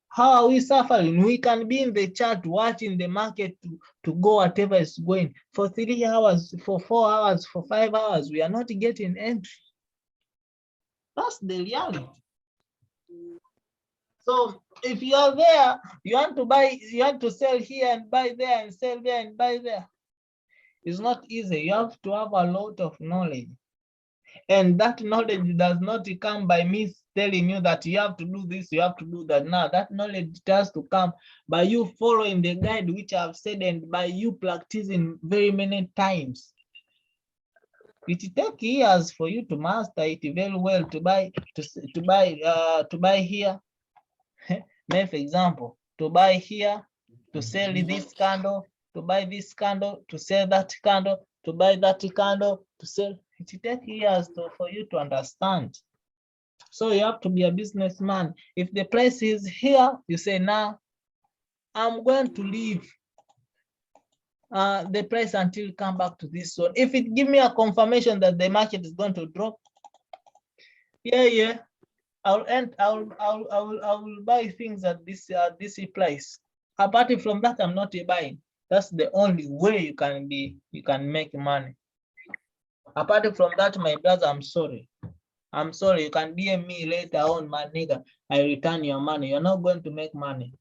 Speaker 1: How are we suffering? We can be in the chart watching the market to go whatever is going for 3 hours, for 4 hours, for 5 hours. We are not getting entry. That's the reality. So if you are there, you want to buy, you want to sell here and buy there and sell there and buy there. It's not easy. You have to have a lot of knowledge. And that knowledge does not come by me telling you that you have to do this, you have to do that. Now, that knowledge has to come by you following the guide which I've said and by you practicing very many times. It takes years for you to master it very well, to buy here. Make for example, to buy here, to sell this candle, to buy this candle, to sell that candle, to buy that candle, to sell. It takes years for you to understand. So you have to be a businessman. If the price is here, you say, now I'm going to leave the price until come back to this zone. If it give me a confirmation that the market is going to drop, I will buy things at this price. Apart from that, I'm not buying. That's the only way you can make money. Apart from that, my brother, I'm sorry. You can DM me later on, my nigga. I return your money. You're not going to make money.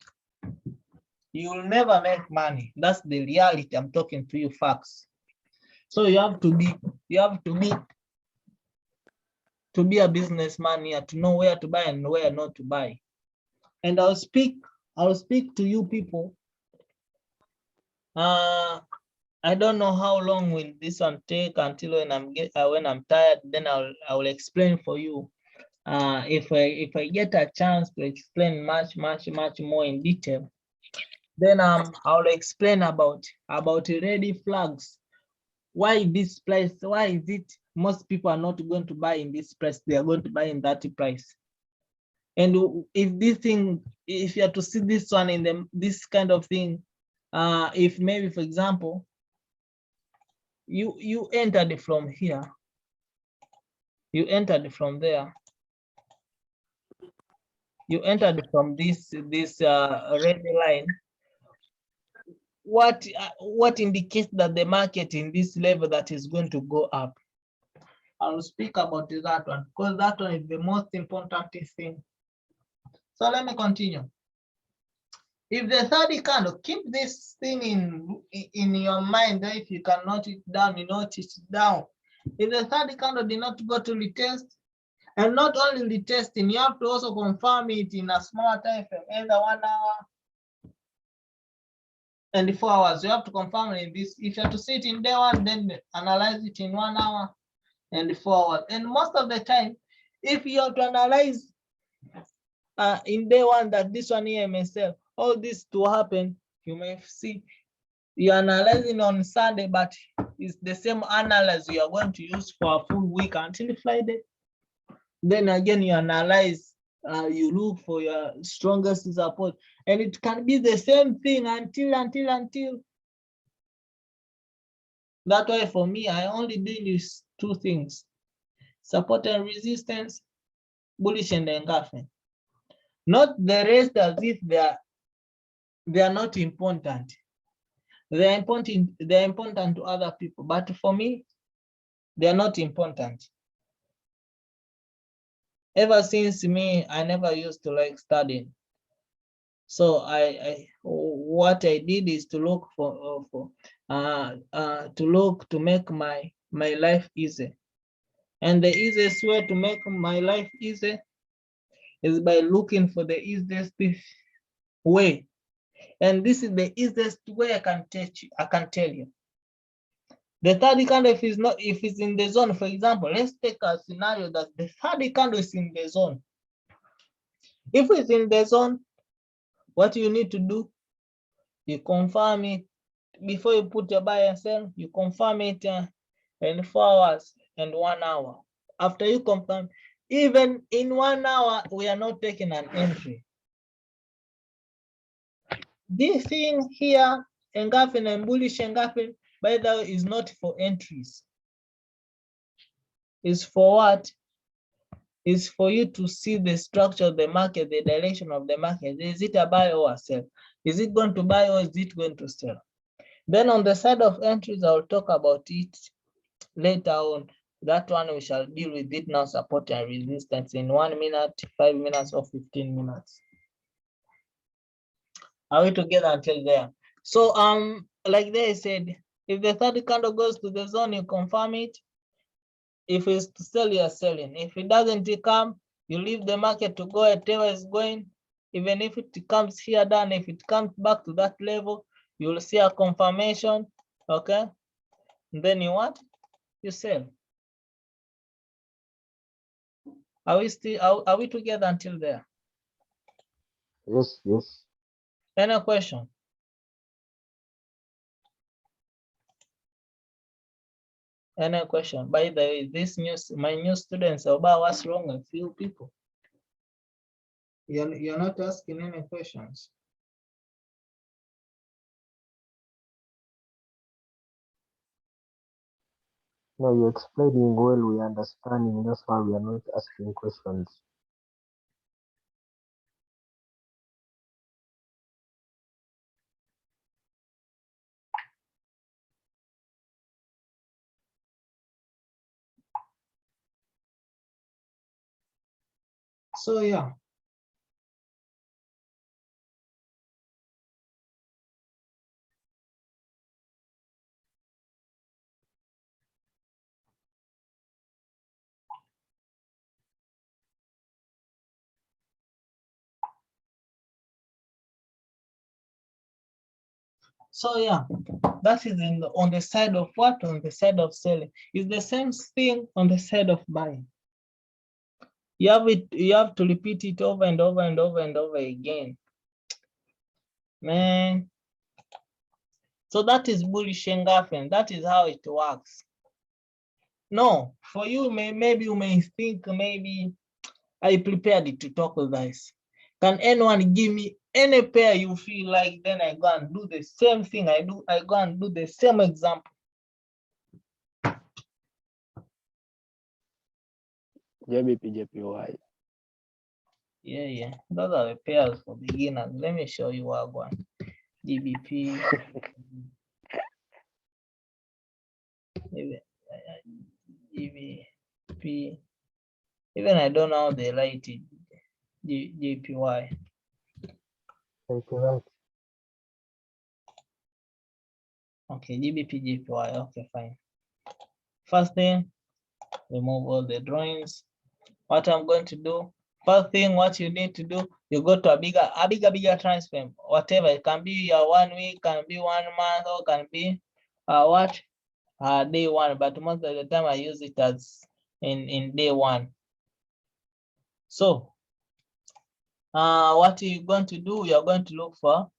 Speaker 1: You will never make money. That's the reality. I'm talking to you facts. So you have to be a businessman here, to know where to buy and where not to buy. And I'll speak to you people. I don't know how long will this one take until when I'm tired, then I'll explain for you. If I get a chance to explain much more in detail, then I'll explain about ready flags. Why this price? Why is it most people are not going to buy in this price? They are going to buy in that price. And if you are to see this one in this kind of thing, if maybe for example you entered from here, you entered from there, you entered from this red line, what indicates that the market in this level that is going to go up? I'll speak about that one because that one is the most important thing. So let me continue. If the third candle, keep this thing in your mind. If you can note it down, you note it down. If the third candle did not go to retest, and not only retesting, you have to also confirm it in a smaller time frame, either 1 hour and 4 hours. You have to confirm it in this. If you have to see it in day one, then analyze it in 1 hour and 4 hours. And most of the time, if you have to analyze in day one that this one here may sell, all this to happen, you may see you're analyzing on Sunday, but it's the same analysis you are going to use for a full week until Friday. Then again, you analyze, you look for your strongest support, and it can be the same thing until. That way, for me, I only do these 2 things: support and resistance, bullish and engulfing. Not the rest as if they are not important. They're important to other people, but for me, They are not important. Ever since me, I never used to like studying. So what I did is to look to make my life easy. And the easiest way to make my life easy is by looking for the easiest way. And this is the easiest way I can tell you. The third candle, if it's in the zone, for example, let's take a scenario that the third candle is in the zone. If it's in the zone, what you need to do, you confirm it before you put your buy and sell. You confirm it in 4 hours and 1 hour. After you confirm, even in 1 hour, we are not taking an entry. This thing here, engulfing and bullish engulfing, by the way, is not for entries. It's for what? Is for you to see the structure of the market, the direction of the market. Is it a buy or a sell? Is it going to buy or is it going to sell? Then on the side of entries, I'll talk about it later on. That one we shall deal with it now, support and resistance in 1 minute, 5 minutes, or 15 minutes. Are we together until there? So like they said, if the third candle goes to the zone, you confirm it. If it's to sell, you are selling. If it doesn't come, you leave the market to go whatever is going. Even if it comes here down, if it comes back to that level, you'll see a confirmation. Okay. And then you what? You sell. Are we together until there?
Speaker 5: Yes, yes.
Speaker 1: Any question? Any question? By the way, this news, my new students, about what's wrong with few people? You're not asking any questions.
Speaker 5: No, you're explaining well, we're understanding, that's why we are not asking questions.
Speaker 1: So yeah. So yeah, that is on the side of what? On the side of selling. It's the same thing on the side of buying. You have to repeat it over and over and over and over again. Man. So that is bullish engulfing. That is how it works. No, for you, maybe you may think maybe I prepared to talk with this. Can anyone give me any pair you feel like? Then I go and do the same thing I do. I go and do the same example.
Speaker 4: JPY.
Speaker 1: Yeah. Those are the pairs for beginners. Let me show you what one. GBP. GBP. Even I don't know how they write it. JPY.
Speaker 5: Right.
Speaker 1: Okay, GBP, JPY. Okay, fine. First thing, remove all the drawings. What I'm going to do, first thing, what you need to do, you go to a bigger time frame, whatever. It can be your 1 week, can be 1 month, or can be day one. But most of the time I use it as in day one. So what you're going to do, you're going to look for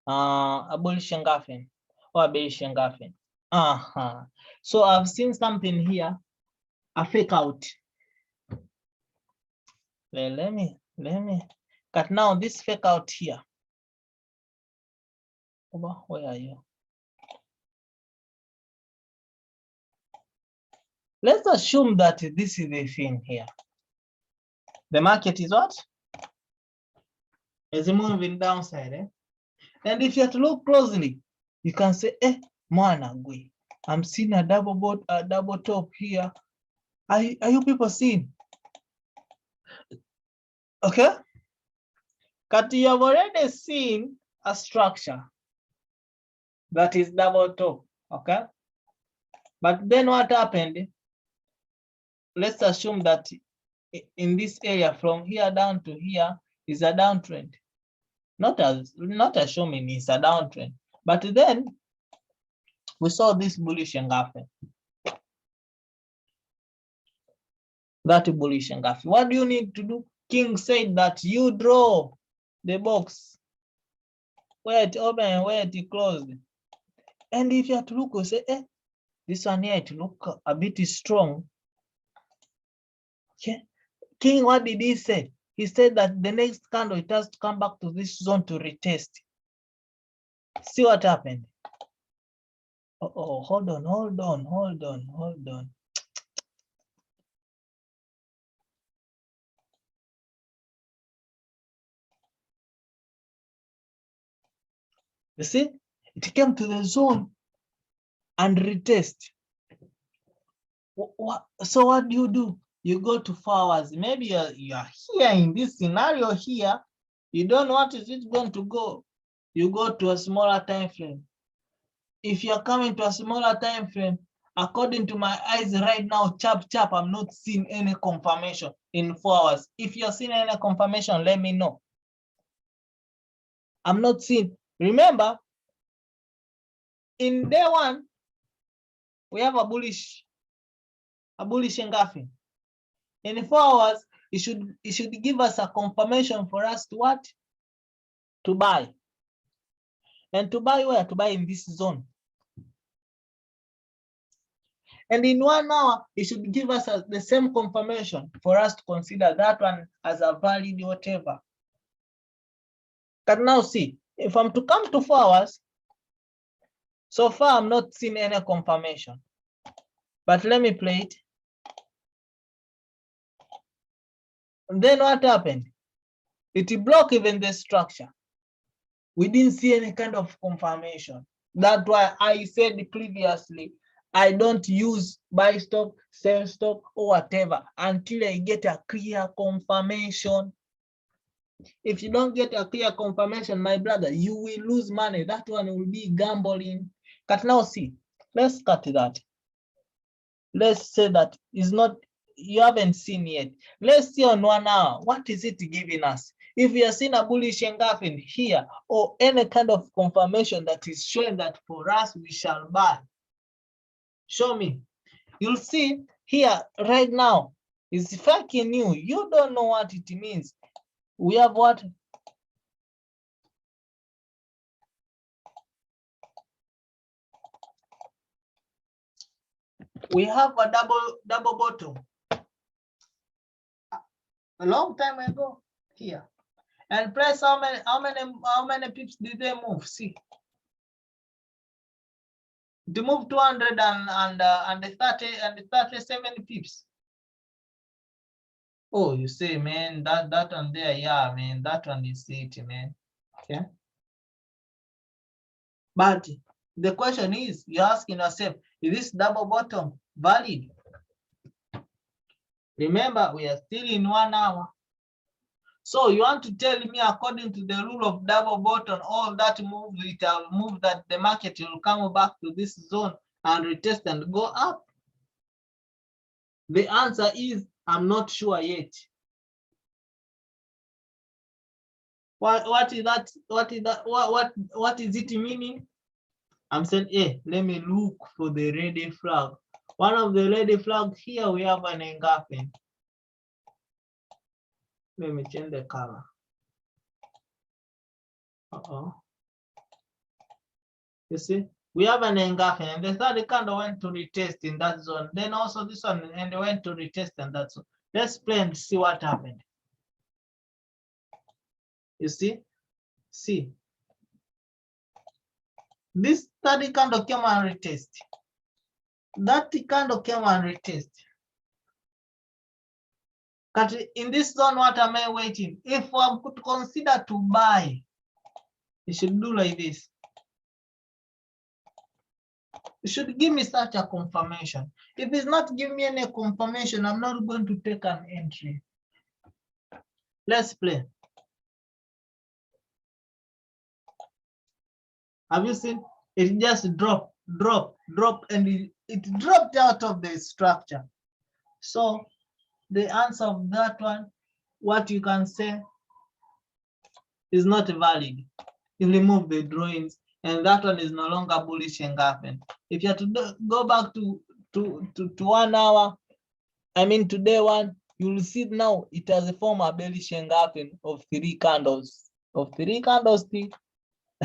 Speaker 1: a bullish engulfing or a bearish engulfing. So I've seen something here, a fake out. Well, let me cut now this fake out here. Where are you? Let's assume that this is the thing here. The market is what? Is moving downside, eh? And if you have to look closely, you can say, mana gwe. I'm seeing a double top here. Are you people seeing? Okay. But you have already seen a structure that is double top. Okay. But then what happened? Let's assume that in this area from here down to here is a downtrend. Not assuming it's a downtrend, but then we saw this bullish engulfing. That bullish engulfing. What do you need to do? King said that you draw the box where it open and where it closed. And if you have to look, we say, this one here, it look a bit strong. Okay. King, what did he say? He said that the next candle, it has to come back to this zone to retest. See what happened? Oh, hold on. You see, it came to the zone and retest. So what do? You go to 4 hours. Maybe you are here in this scenario here. You don't know what is it going to go. You go to a smaller time frame. If you're coming to a smaller time frame, according to my eyes right now, chap, I'm not seeing any confirmation in 4 hours. If you're seeing any confirmation, let me know. I'm not seeing. Remember, in day one, we have a bullish engulfing. In 4 hours, it should give us a confirmation for us to what? To buy. And to buy where? To buy in this zone. And in 1 hour, it should give us the same confirmation for us to consider that one as a valid whatever. But now see, if I'm to come to 4 hours, so far I'm not seeing any confirmation. But let me play it. And then what happened? It broke even the structure. We didn't see any kind of confirmation. That's why I said previously, I don't use buy stock, sell stock, or whatever until I get a clear confirmation. If you don't get a clear confirmation, my brother, you will lose money. That one will be gambling. But now see, let's cut that. Let's say that is not, you haven't seen yet. Let's see on 1 hour, what is it giving us? If we are seeing a bullish engulfing here or any kind of confirmation that is showing that for us we shall buy, show me. You'll see here right now is fucking new. You don't know what it means. We have what? We have a double bottom a long time ago here. And price, how many pips did they move? See, they moved 237 pips. Oh, you say, man, that one there, yeah, man, that one is it, man. Okay. But the question is, you're asking yourself, is this double bottom valid? Remember, we are still in 1 hour. So you want to tell me, according to the rule of double bottom, all that move, it will move that the market will come back to this zone and retest and go up? The answer is, I'm not sure yet. What is that? What is it meaning? I'm saying, hey, let me look for the ready flag. One of the ready flags here, we have an engulfing. Let me change the color. You see, we have an engulfing, and the third candle went to retest in that zone. Then also this one, and they went to retest in that zone. Let's play and see what happened. You see, this third candle came and retest. That candle came and retest. But in this zone, what am I waiting? If I'm to consider to buy, you should do like this. It should give me such a confirmation. If it's not giving me any confirmation, I'm not going to take an entry. Let's play. Have you seen? It just drop, and it dropped out of the structure. So the answer of that one, what you can say, is not valid. You remove the drawings, and that one is no longer bullish engulfing. If you have to go back to 1 hour, I mean to day one, you will see now it has a form of bearish engulfing of 3 candles. Of 3 candlesticks.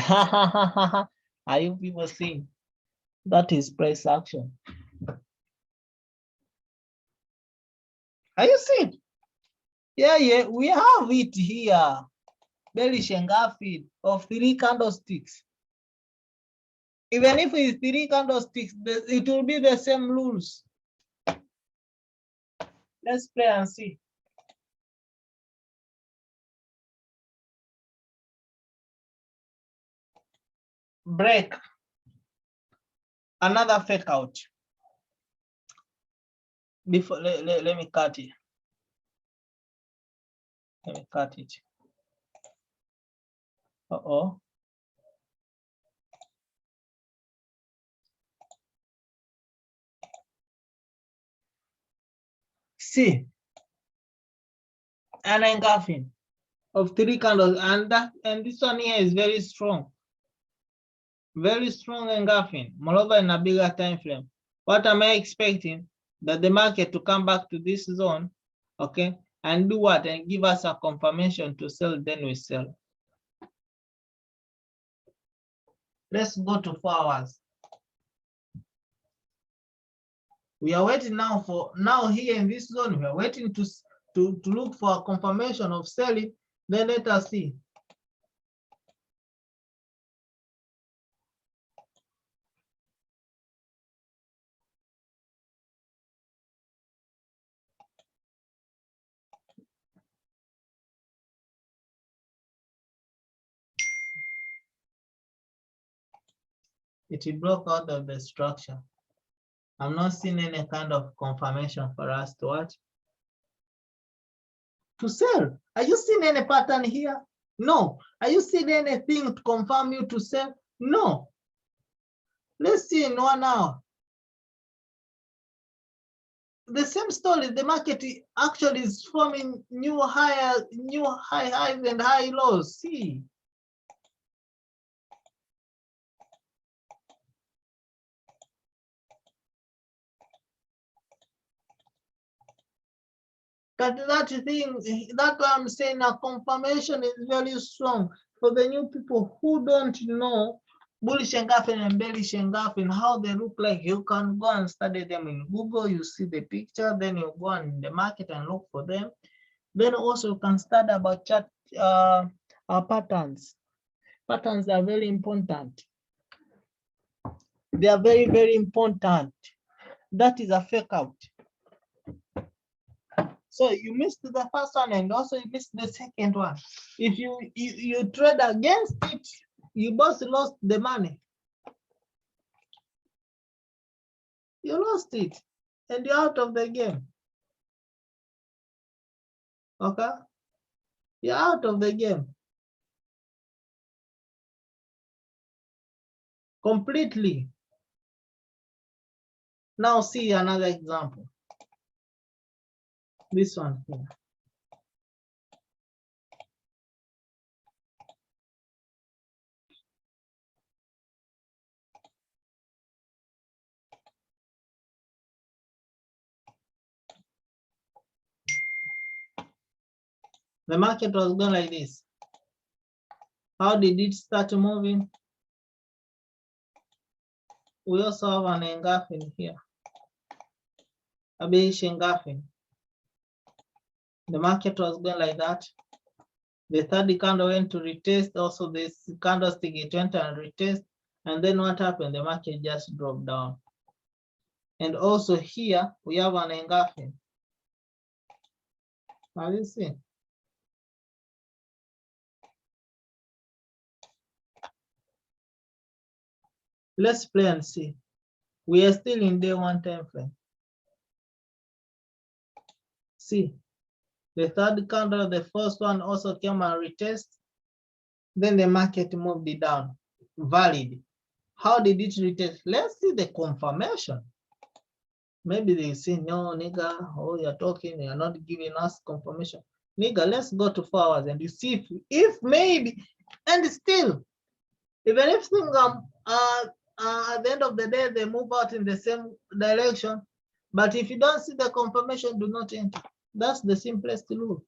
Speaker 1: Are you people seeing? That is price action. Are you seeing? Yeah, we have it here. Bearish engulfing of 3 candlesticks. Even if it's 3 candlesticks, it will be the same rules. Let's play and see. Break. Another fake out. Before let me cut it. Let me cut it. Uh-oh. See, an engulfing of 3 candles, and this one here is very strong. Very strong engulfing, moreover in a bigger time frame. What am I expecting? That the market to come back to this zone, okay, and do what? And give us a confirmation to sell, then we sell. Let's go to 4 hours. We are waiting now here in this zone. We are waiting to look for a confirmation of selling. Then let us see. It broke out of the structure. I'm not seeing any kind of confirmation for us to what? To sell. Are you seeing any pattern here? No. Are you seeing anything to confirm you to sell? No. Let's see in 1 hour. The same story. The market actually is forming new high highs and high lows. See. That thing, that's why I'm saying a confirmation is very strong for the new people who don't know bullish engulfing and bearish engulfing, how they look like. You can go and study them in Google. You see the picture, then you go in the market and look for them. Then also you can study about chart patterns. Patterns are very important. They are very, very important. That is a fake out. So you missed the first one and also you missed the second one. If you trade against it, you both lost the money. You lost it and you're out of the game. Okay? You're out of the game. Completely. Now see another example. This one here. The market was going like this. How did it start moving? We also have an engulfing here. A bearish engulfing. The market was going like that. The third candle went to retest. Also, this candlestick it went and retest. And then what happened? The market just dropped down. And also here we have an engulfing. Have you seen? Let's play and see. We are still in day one time frame. See, the third candle, the first one also came and retest. Then the market moved it down. Valid. How did it retest? Let's see the confirmation. Maybe they say, no, nigga, oh, you're talking, you're not giving us confirmation. Nigga, let's go to 4 hours and you see if maybe, and still, even if things at the end of the day, they move out in the same direction, but if you don't see the confirmation, do not enter. That's the simplest rule.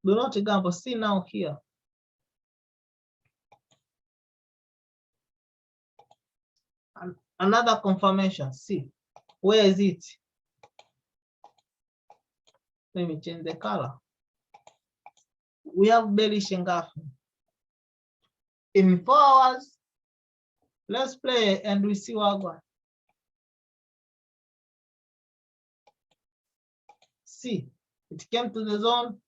Speaker 1: Do not gamble. See now here. Another confirmation. See, where is it? Let me change the color. We have bearish engulfing. In 4 hours, let's play and we see what goes. See, it came to the zone,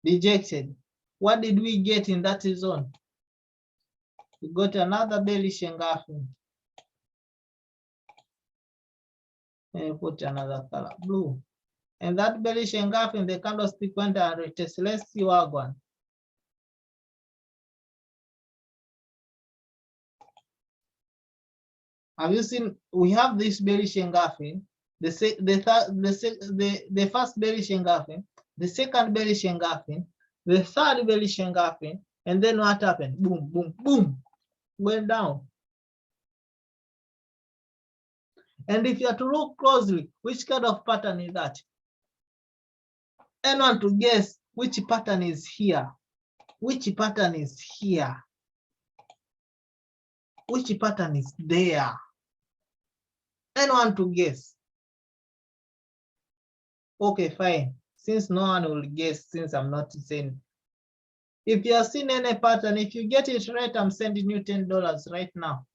Speaker 1: rejected. What did we get in that zone? We got another bearish engulfing. And put another color, blue. And that bearish engulfing, the candlestick went and retest. Let's see what goes. Have you seen? We have this bearish engulfing, the first bearish engulfing, the second bearish engulfing, the third bearish engulfing, and then what happened? Boom, boom, boom, went down. And if you are to look closely, which kind of pattern is that? Anyone to guess which pattern is here? Which pattern is here? Which pattern is there? Anyone to guess? Okay, fine. Since no one will guess, since I'm not saying. If you have seen any pattern, if you get it right, I'm sending you $10 right now.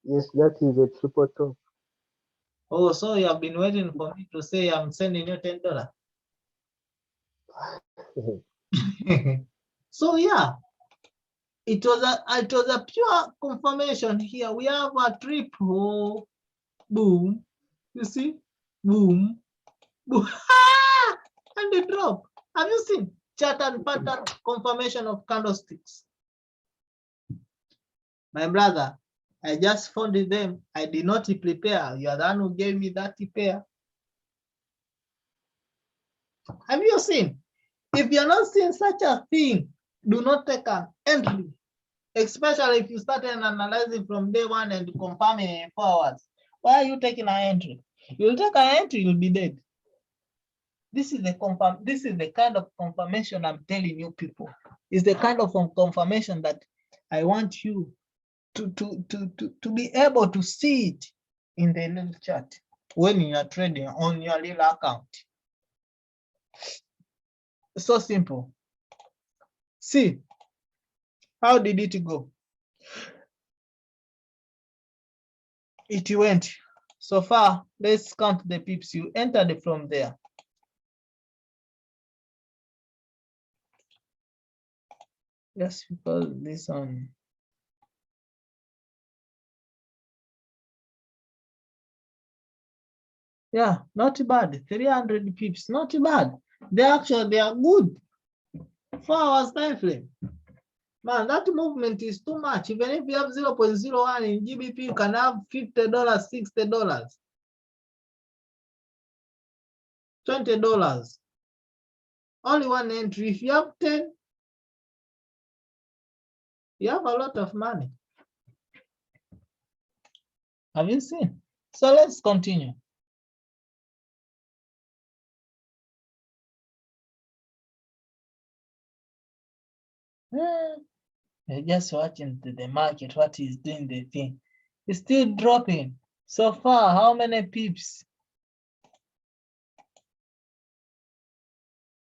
Speaker 5: Yes, that is a triple top.
Speaker 1: Oh, so you have been waiting for me to say I'm sending you $10. So yeah, it was a pure confirmation here. We have a triple boom. You see, boom, boom, and the drop. Have you seen chart and pattern confirmation of candlesticks? My brother, I just found them. I did not prepare. You are the one who gave me that pair. Have you seen? If you're not seeing such a thing, do not take an entry. Especially if you started analyzing from day one and confirming in 4 hours. Why are you taking an entry? You'll take an entry, you'll be dead. This is the kind of confirmation I'm telling you people. It's the kind of confirmation that I want you to be able to see it in the little chart when you are trading on your little account. So simple. See, how did it go? It went. So far, let's count the pips. You entered from there. Just because this one. Yeah, not bad. 300 pips, not bad. They are good. 4 hours time frame. Man, that movement is too much. Even if you have 0.01 in GBP, you can have $50, $60, $20. Only one entry. If you have 10, you have a lot of money. Have you seen? So let's continue. You're just watching the market, what is doing the thing. It's still dropping. So far, how many pips?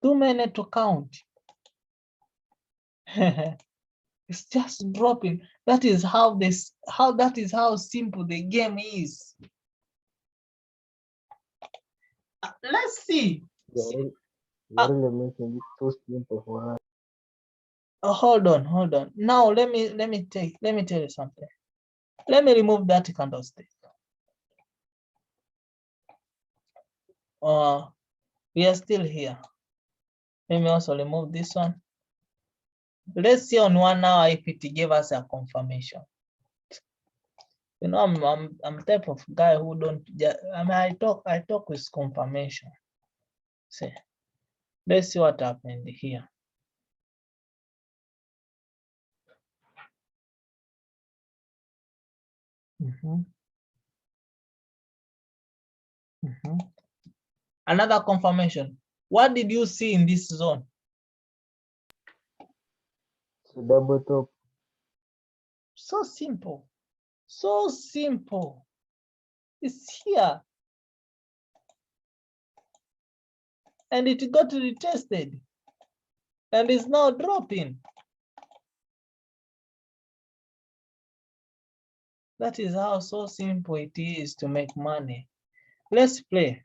Speaker 1: Too many to count. It's just dropping. That is how simple the game is. Let's see.
Speaker 5: You're really making it too simple for us.
Speaker 1: Hold on. Now let me tell you something. Let me remove that candlestick. We are still here. Let me also remove this one. Let's see on 1 hour if it gave us a confirmation. You know, I'm type of guy who don't. I mean, I talk with confirmation. See, let's see what happened here. Another confirmation. What did you see in this zone?
Speaker 5: So double top.
Speaker 1: So simple. So simple. It's here. And it got retested. And is now dropping. That is how so simple it is to make money. Let's play.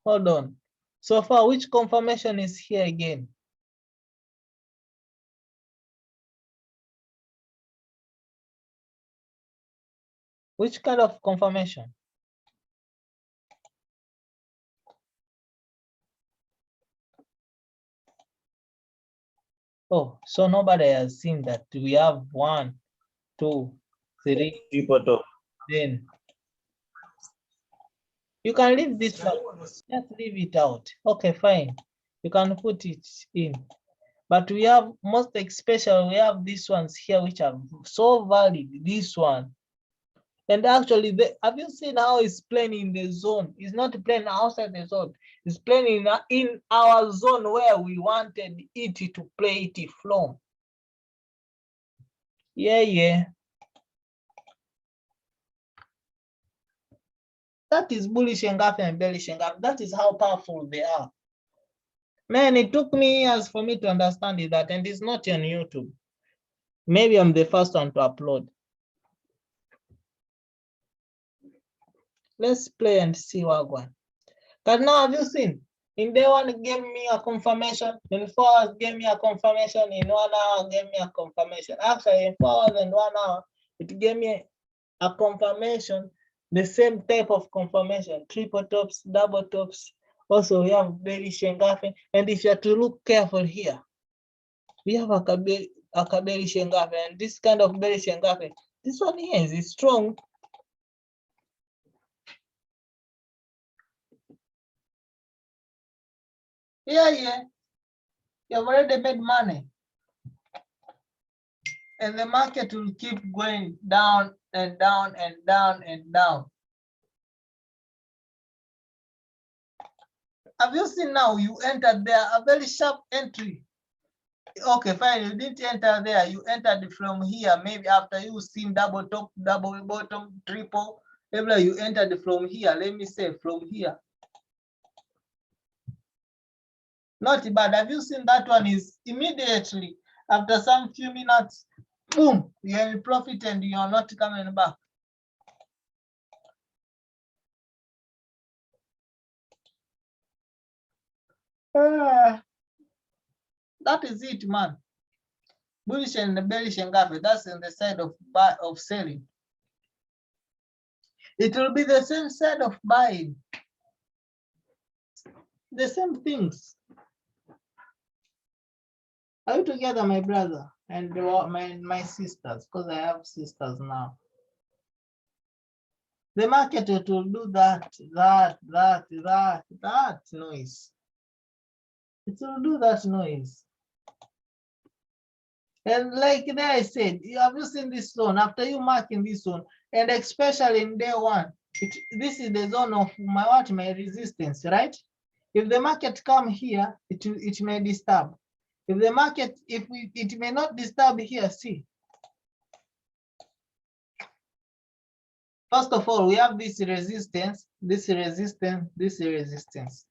Speaker 1: Hold on. So far, which confirmation is here again? Which kind of confirmation? Oh, so nobody has seen that. We have 1, 2, 3. Then you can leave this one. Just leave it out. Okay, fine. You can put it in. But we have most especially we have these ones here which are so valid. This one. And actually, have you seen how it's playing in the zone? It's not playing outside the zone. It's playing in our zone where we wanted it to play it from. Yeah. That is bullish engulfing and bearish engulfing. That is how powerful they are. Man, it took me years for me to understand that, and it's not on YouTube. Maybe I'm the first one to upload. Let's play and see what going. But now, have you seen? In day 1, it gave me a confirmation. In 4 hours, gave me a confirmation. In 1 hour, gave me a confirmation. Actually, in 4 hours and 1 hour, it gave me a confirmation. The same type of confirmation. Triple tops, double tops. Also, we have bearish engulfing. And if you have to look careful here, we have a bearish engulfing. And this kind of bearish engulfing, this one here is strong. Yeah. You've already made money. And the market will keep going down and down and down and down. Have you seen now you entered there a very sharp entry? Okay, fine, you didn't enter there. You entered from here. Maybe after you seen double top, double bottom, triple. Maybe you entered from here. Let me say from here. Not bad. Have you seen that one is immediately after some few minutes, boom, you're in profit and you're not coming back. That is it, man. Bullish and bearish engulfing. That's in the side of buy of selling. It will be the same side of buying. The same things. Are you together, my brother and my sisters? Because I have sisters now. The market will do that noise. It will do that noise. And like there I said, have you seen this zone? After you marking this zone, and especially in day 1, this is the zone of my resistance, right? If the market come here, it may disturb. If the market, it may not disturb here, see. First of all, we have this resistance, this resistance, this resistance.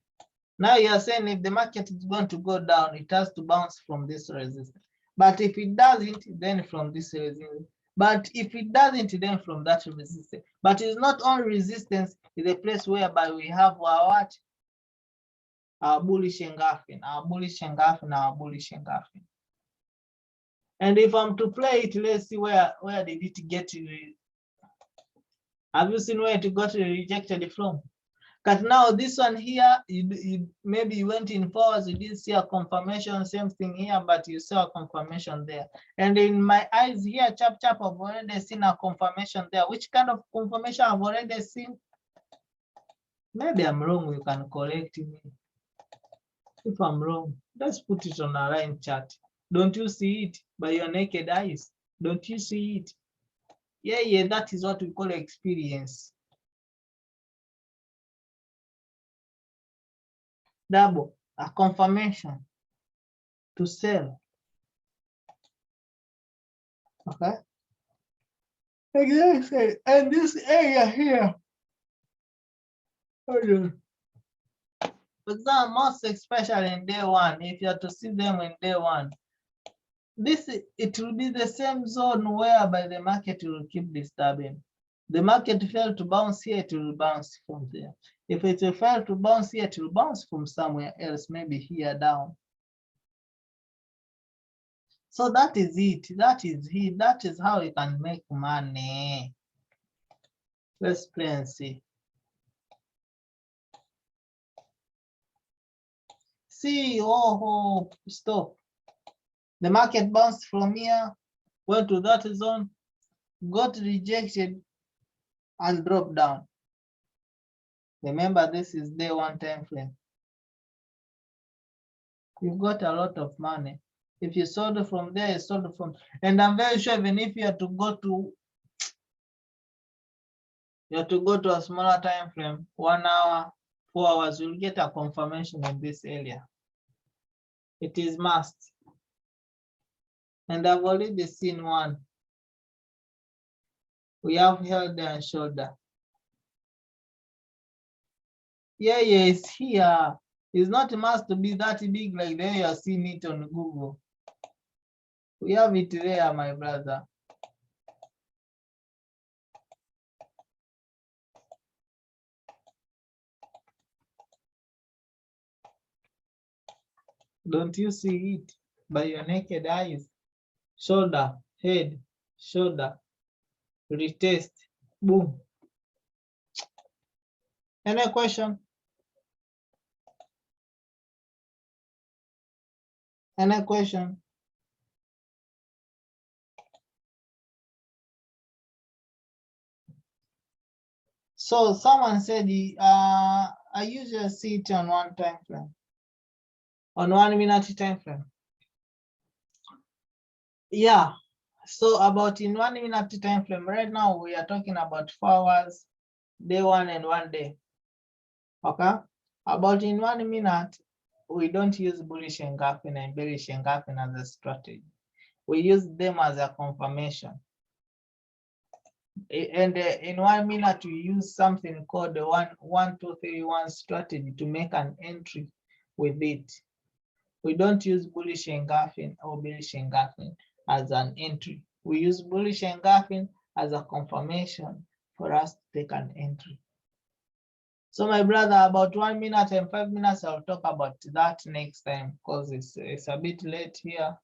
Speaker 1: Now you are saying if the market is going to go down, it has to bounce from this resistance. But if it doesn't, then from this resistance. But if it doesn't, then from that resistance. But it's not only resistance, it's a place whereby we have our what? Our bullish engulfing, our bullish engulfing, our bullish engulfing. And if I'm to play it, let's see where did it get to. Have you seen where it got rejected from? But now this one here, maybe you went in forwards, you didn't see a confirmation, same thing here, but you saw a confirmation there. And in my eyes here, chap, I've already seen a confirmation there. Which kind of confirmation I've already seen? Maybe I'm wrong, you can correct me. If I'm wrong, let's put it on a line chart. Don't you see it by your naked eyes? Don't you see it? Yeah, that is what we call experience. Double, a confirmation to sell. Okay. Exactly. And this area here. Hold on. For example, most especially in day one, if you are to see them in day one, it will be the same zone whereby the market will keep disturbing. The market failed to bounce here, it will bounce from there. If it will fail to bounce here, it will bounce from somewhere else, maybe here down. So that is it. That is it. That is how you can make money. Let's play and see. See, oh, stop. The market bounced from here, went to that zone, got rejected, and dropped down. Remember, this is day one time frame. You've got a lot of money. If you sold from there, you sold from, and I'm very sure even if you have to go to a smaller time frame, 1 hour, 4 hours, you'll get a confirmation in this area. It is must. And I've already seen one. We have head and shoulder. Yeah, it's here. It's not must to be that big like there you are seeing it on Google. We have it there, my brother. Don't you see it by your naked eyes? Shoulder, head, shoulder, retest, boom. Any question? Any question? So someone said, I usually see it on one time frame, on 1 minute time frame. Yeah. So about in 1 minute time frame, right now we are talking about 4 hours, day one and 1 day. Okay. About in 1 minute, we don't use bullish engulfing and bearish engulfing as a strategy. We use them as a confirmation. And in 1 minute, we use something called the 1-2-3-1 strategy to make an entry with it. We don't use bullish engulfing or bearish engulfing as an entry. We use bullish engulfing as a confirmation for us to take an entry. So my brother, about 1 minute and 5 minutes, I'll talk about that next time because it's a bit late here.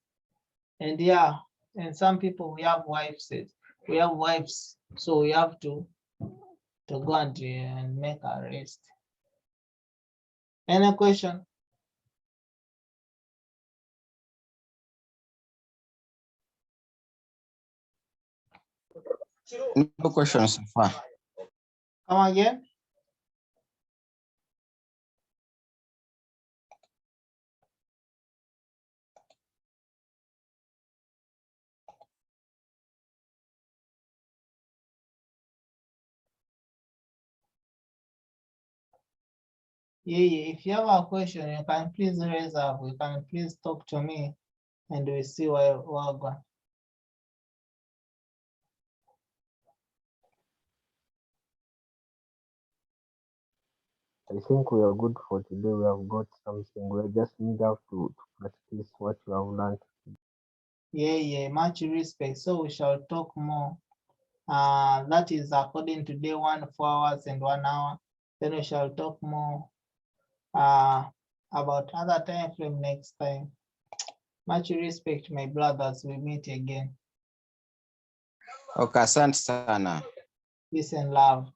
Speaker 1: And yeah, and some people, we have wives, so we have to go and make a rest. Any question?
Speaker 6: No questions so far.
Speaker 1: Come again? Yeah, if you have a question, you can please raise up. You can please talk to me and we see where we're going.
Speaker 5: I think we are good for today. We have got something. We just need to practice what we have learned.
Speaker 1: Yeah, much respect. So we shall talk more. That is according to day 1, 4 hours and 1 hour. Then we shall talk more about other time frame next time. Much respect, my brothers. We meet again.
Speaker 6: Okay, asante sana.
Speaker 1: Peace and love.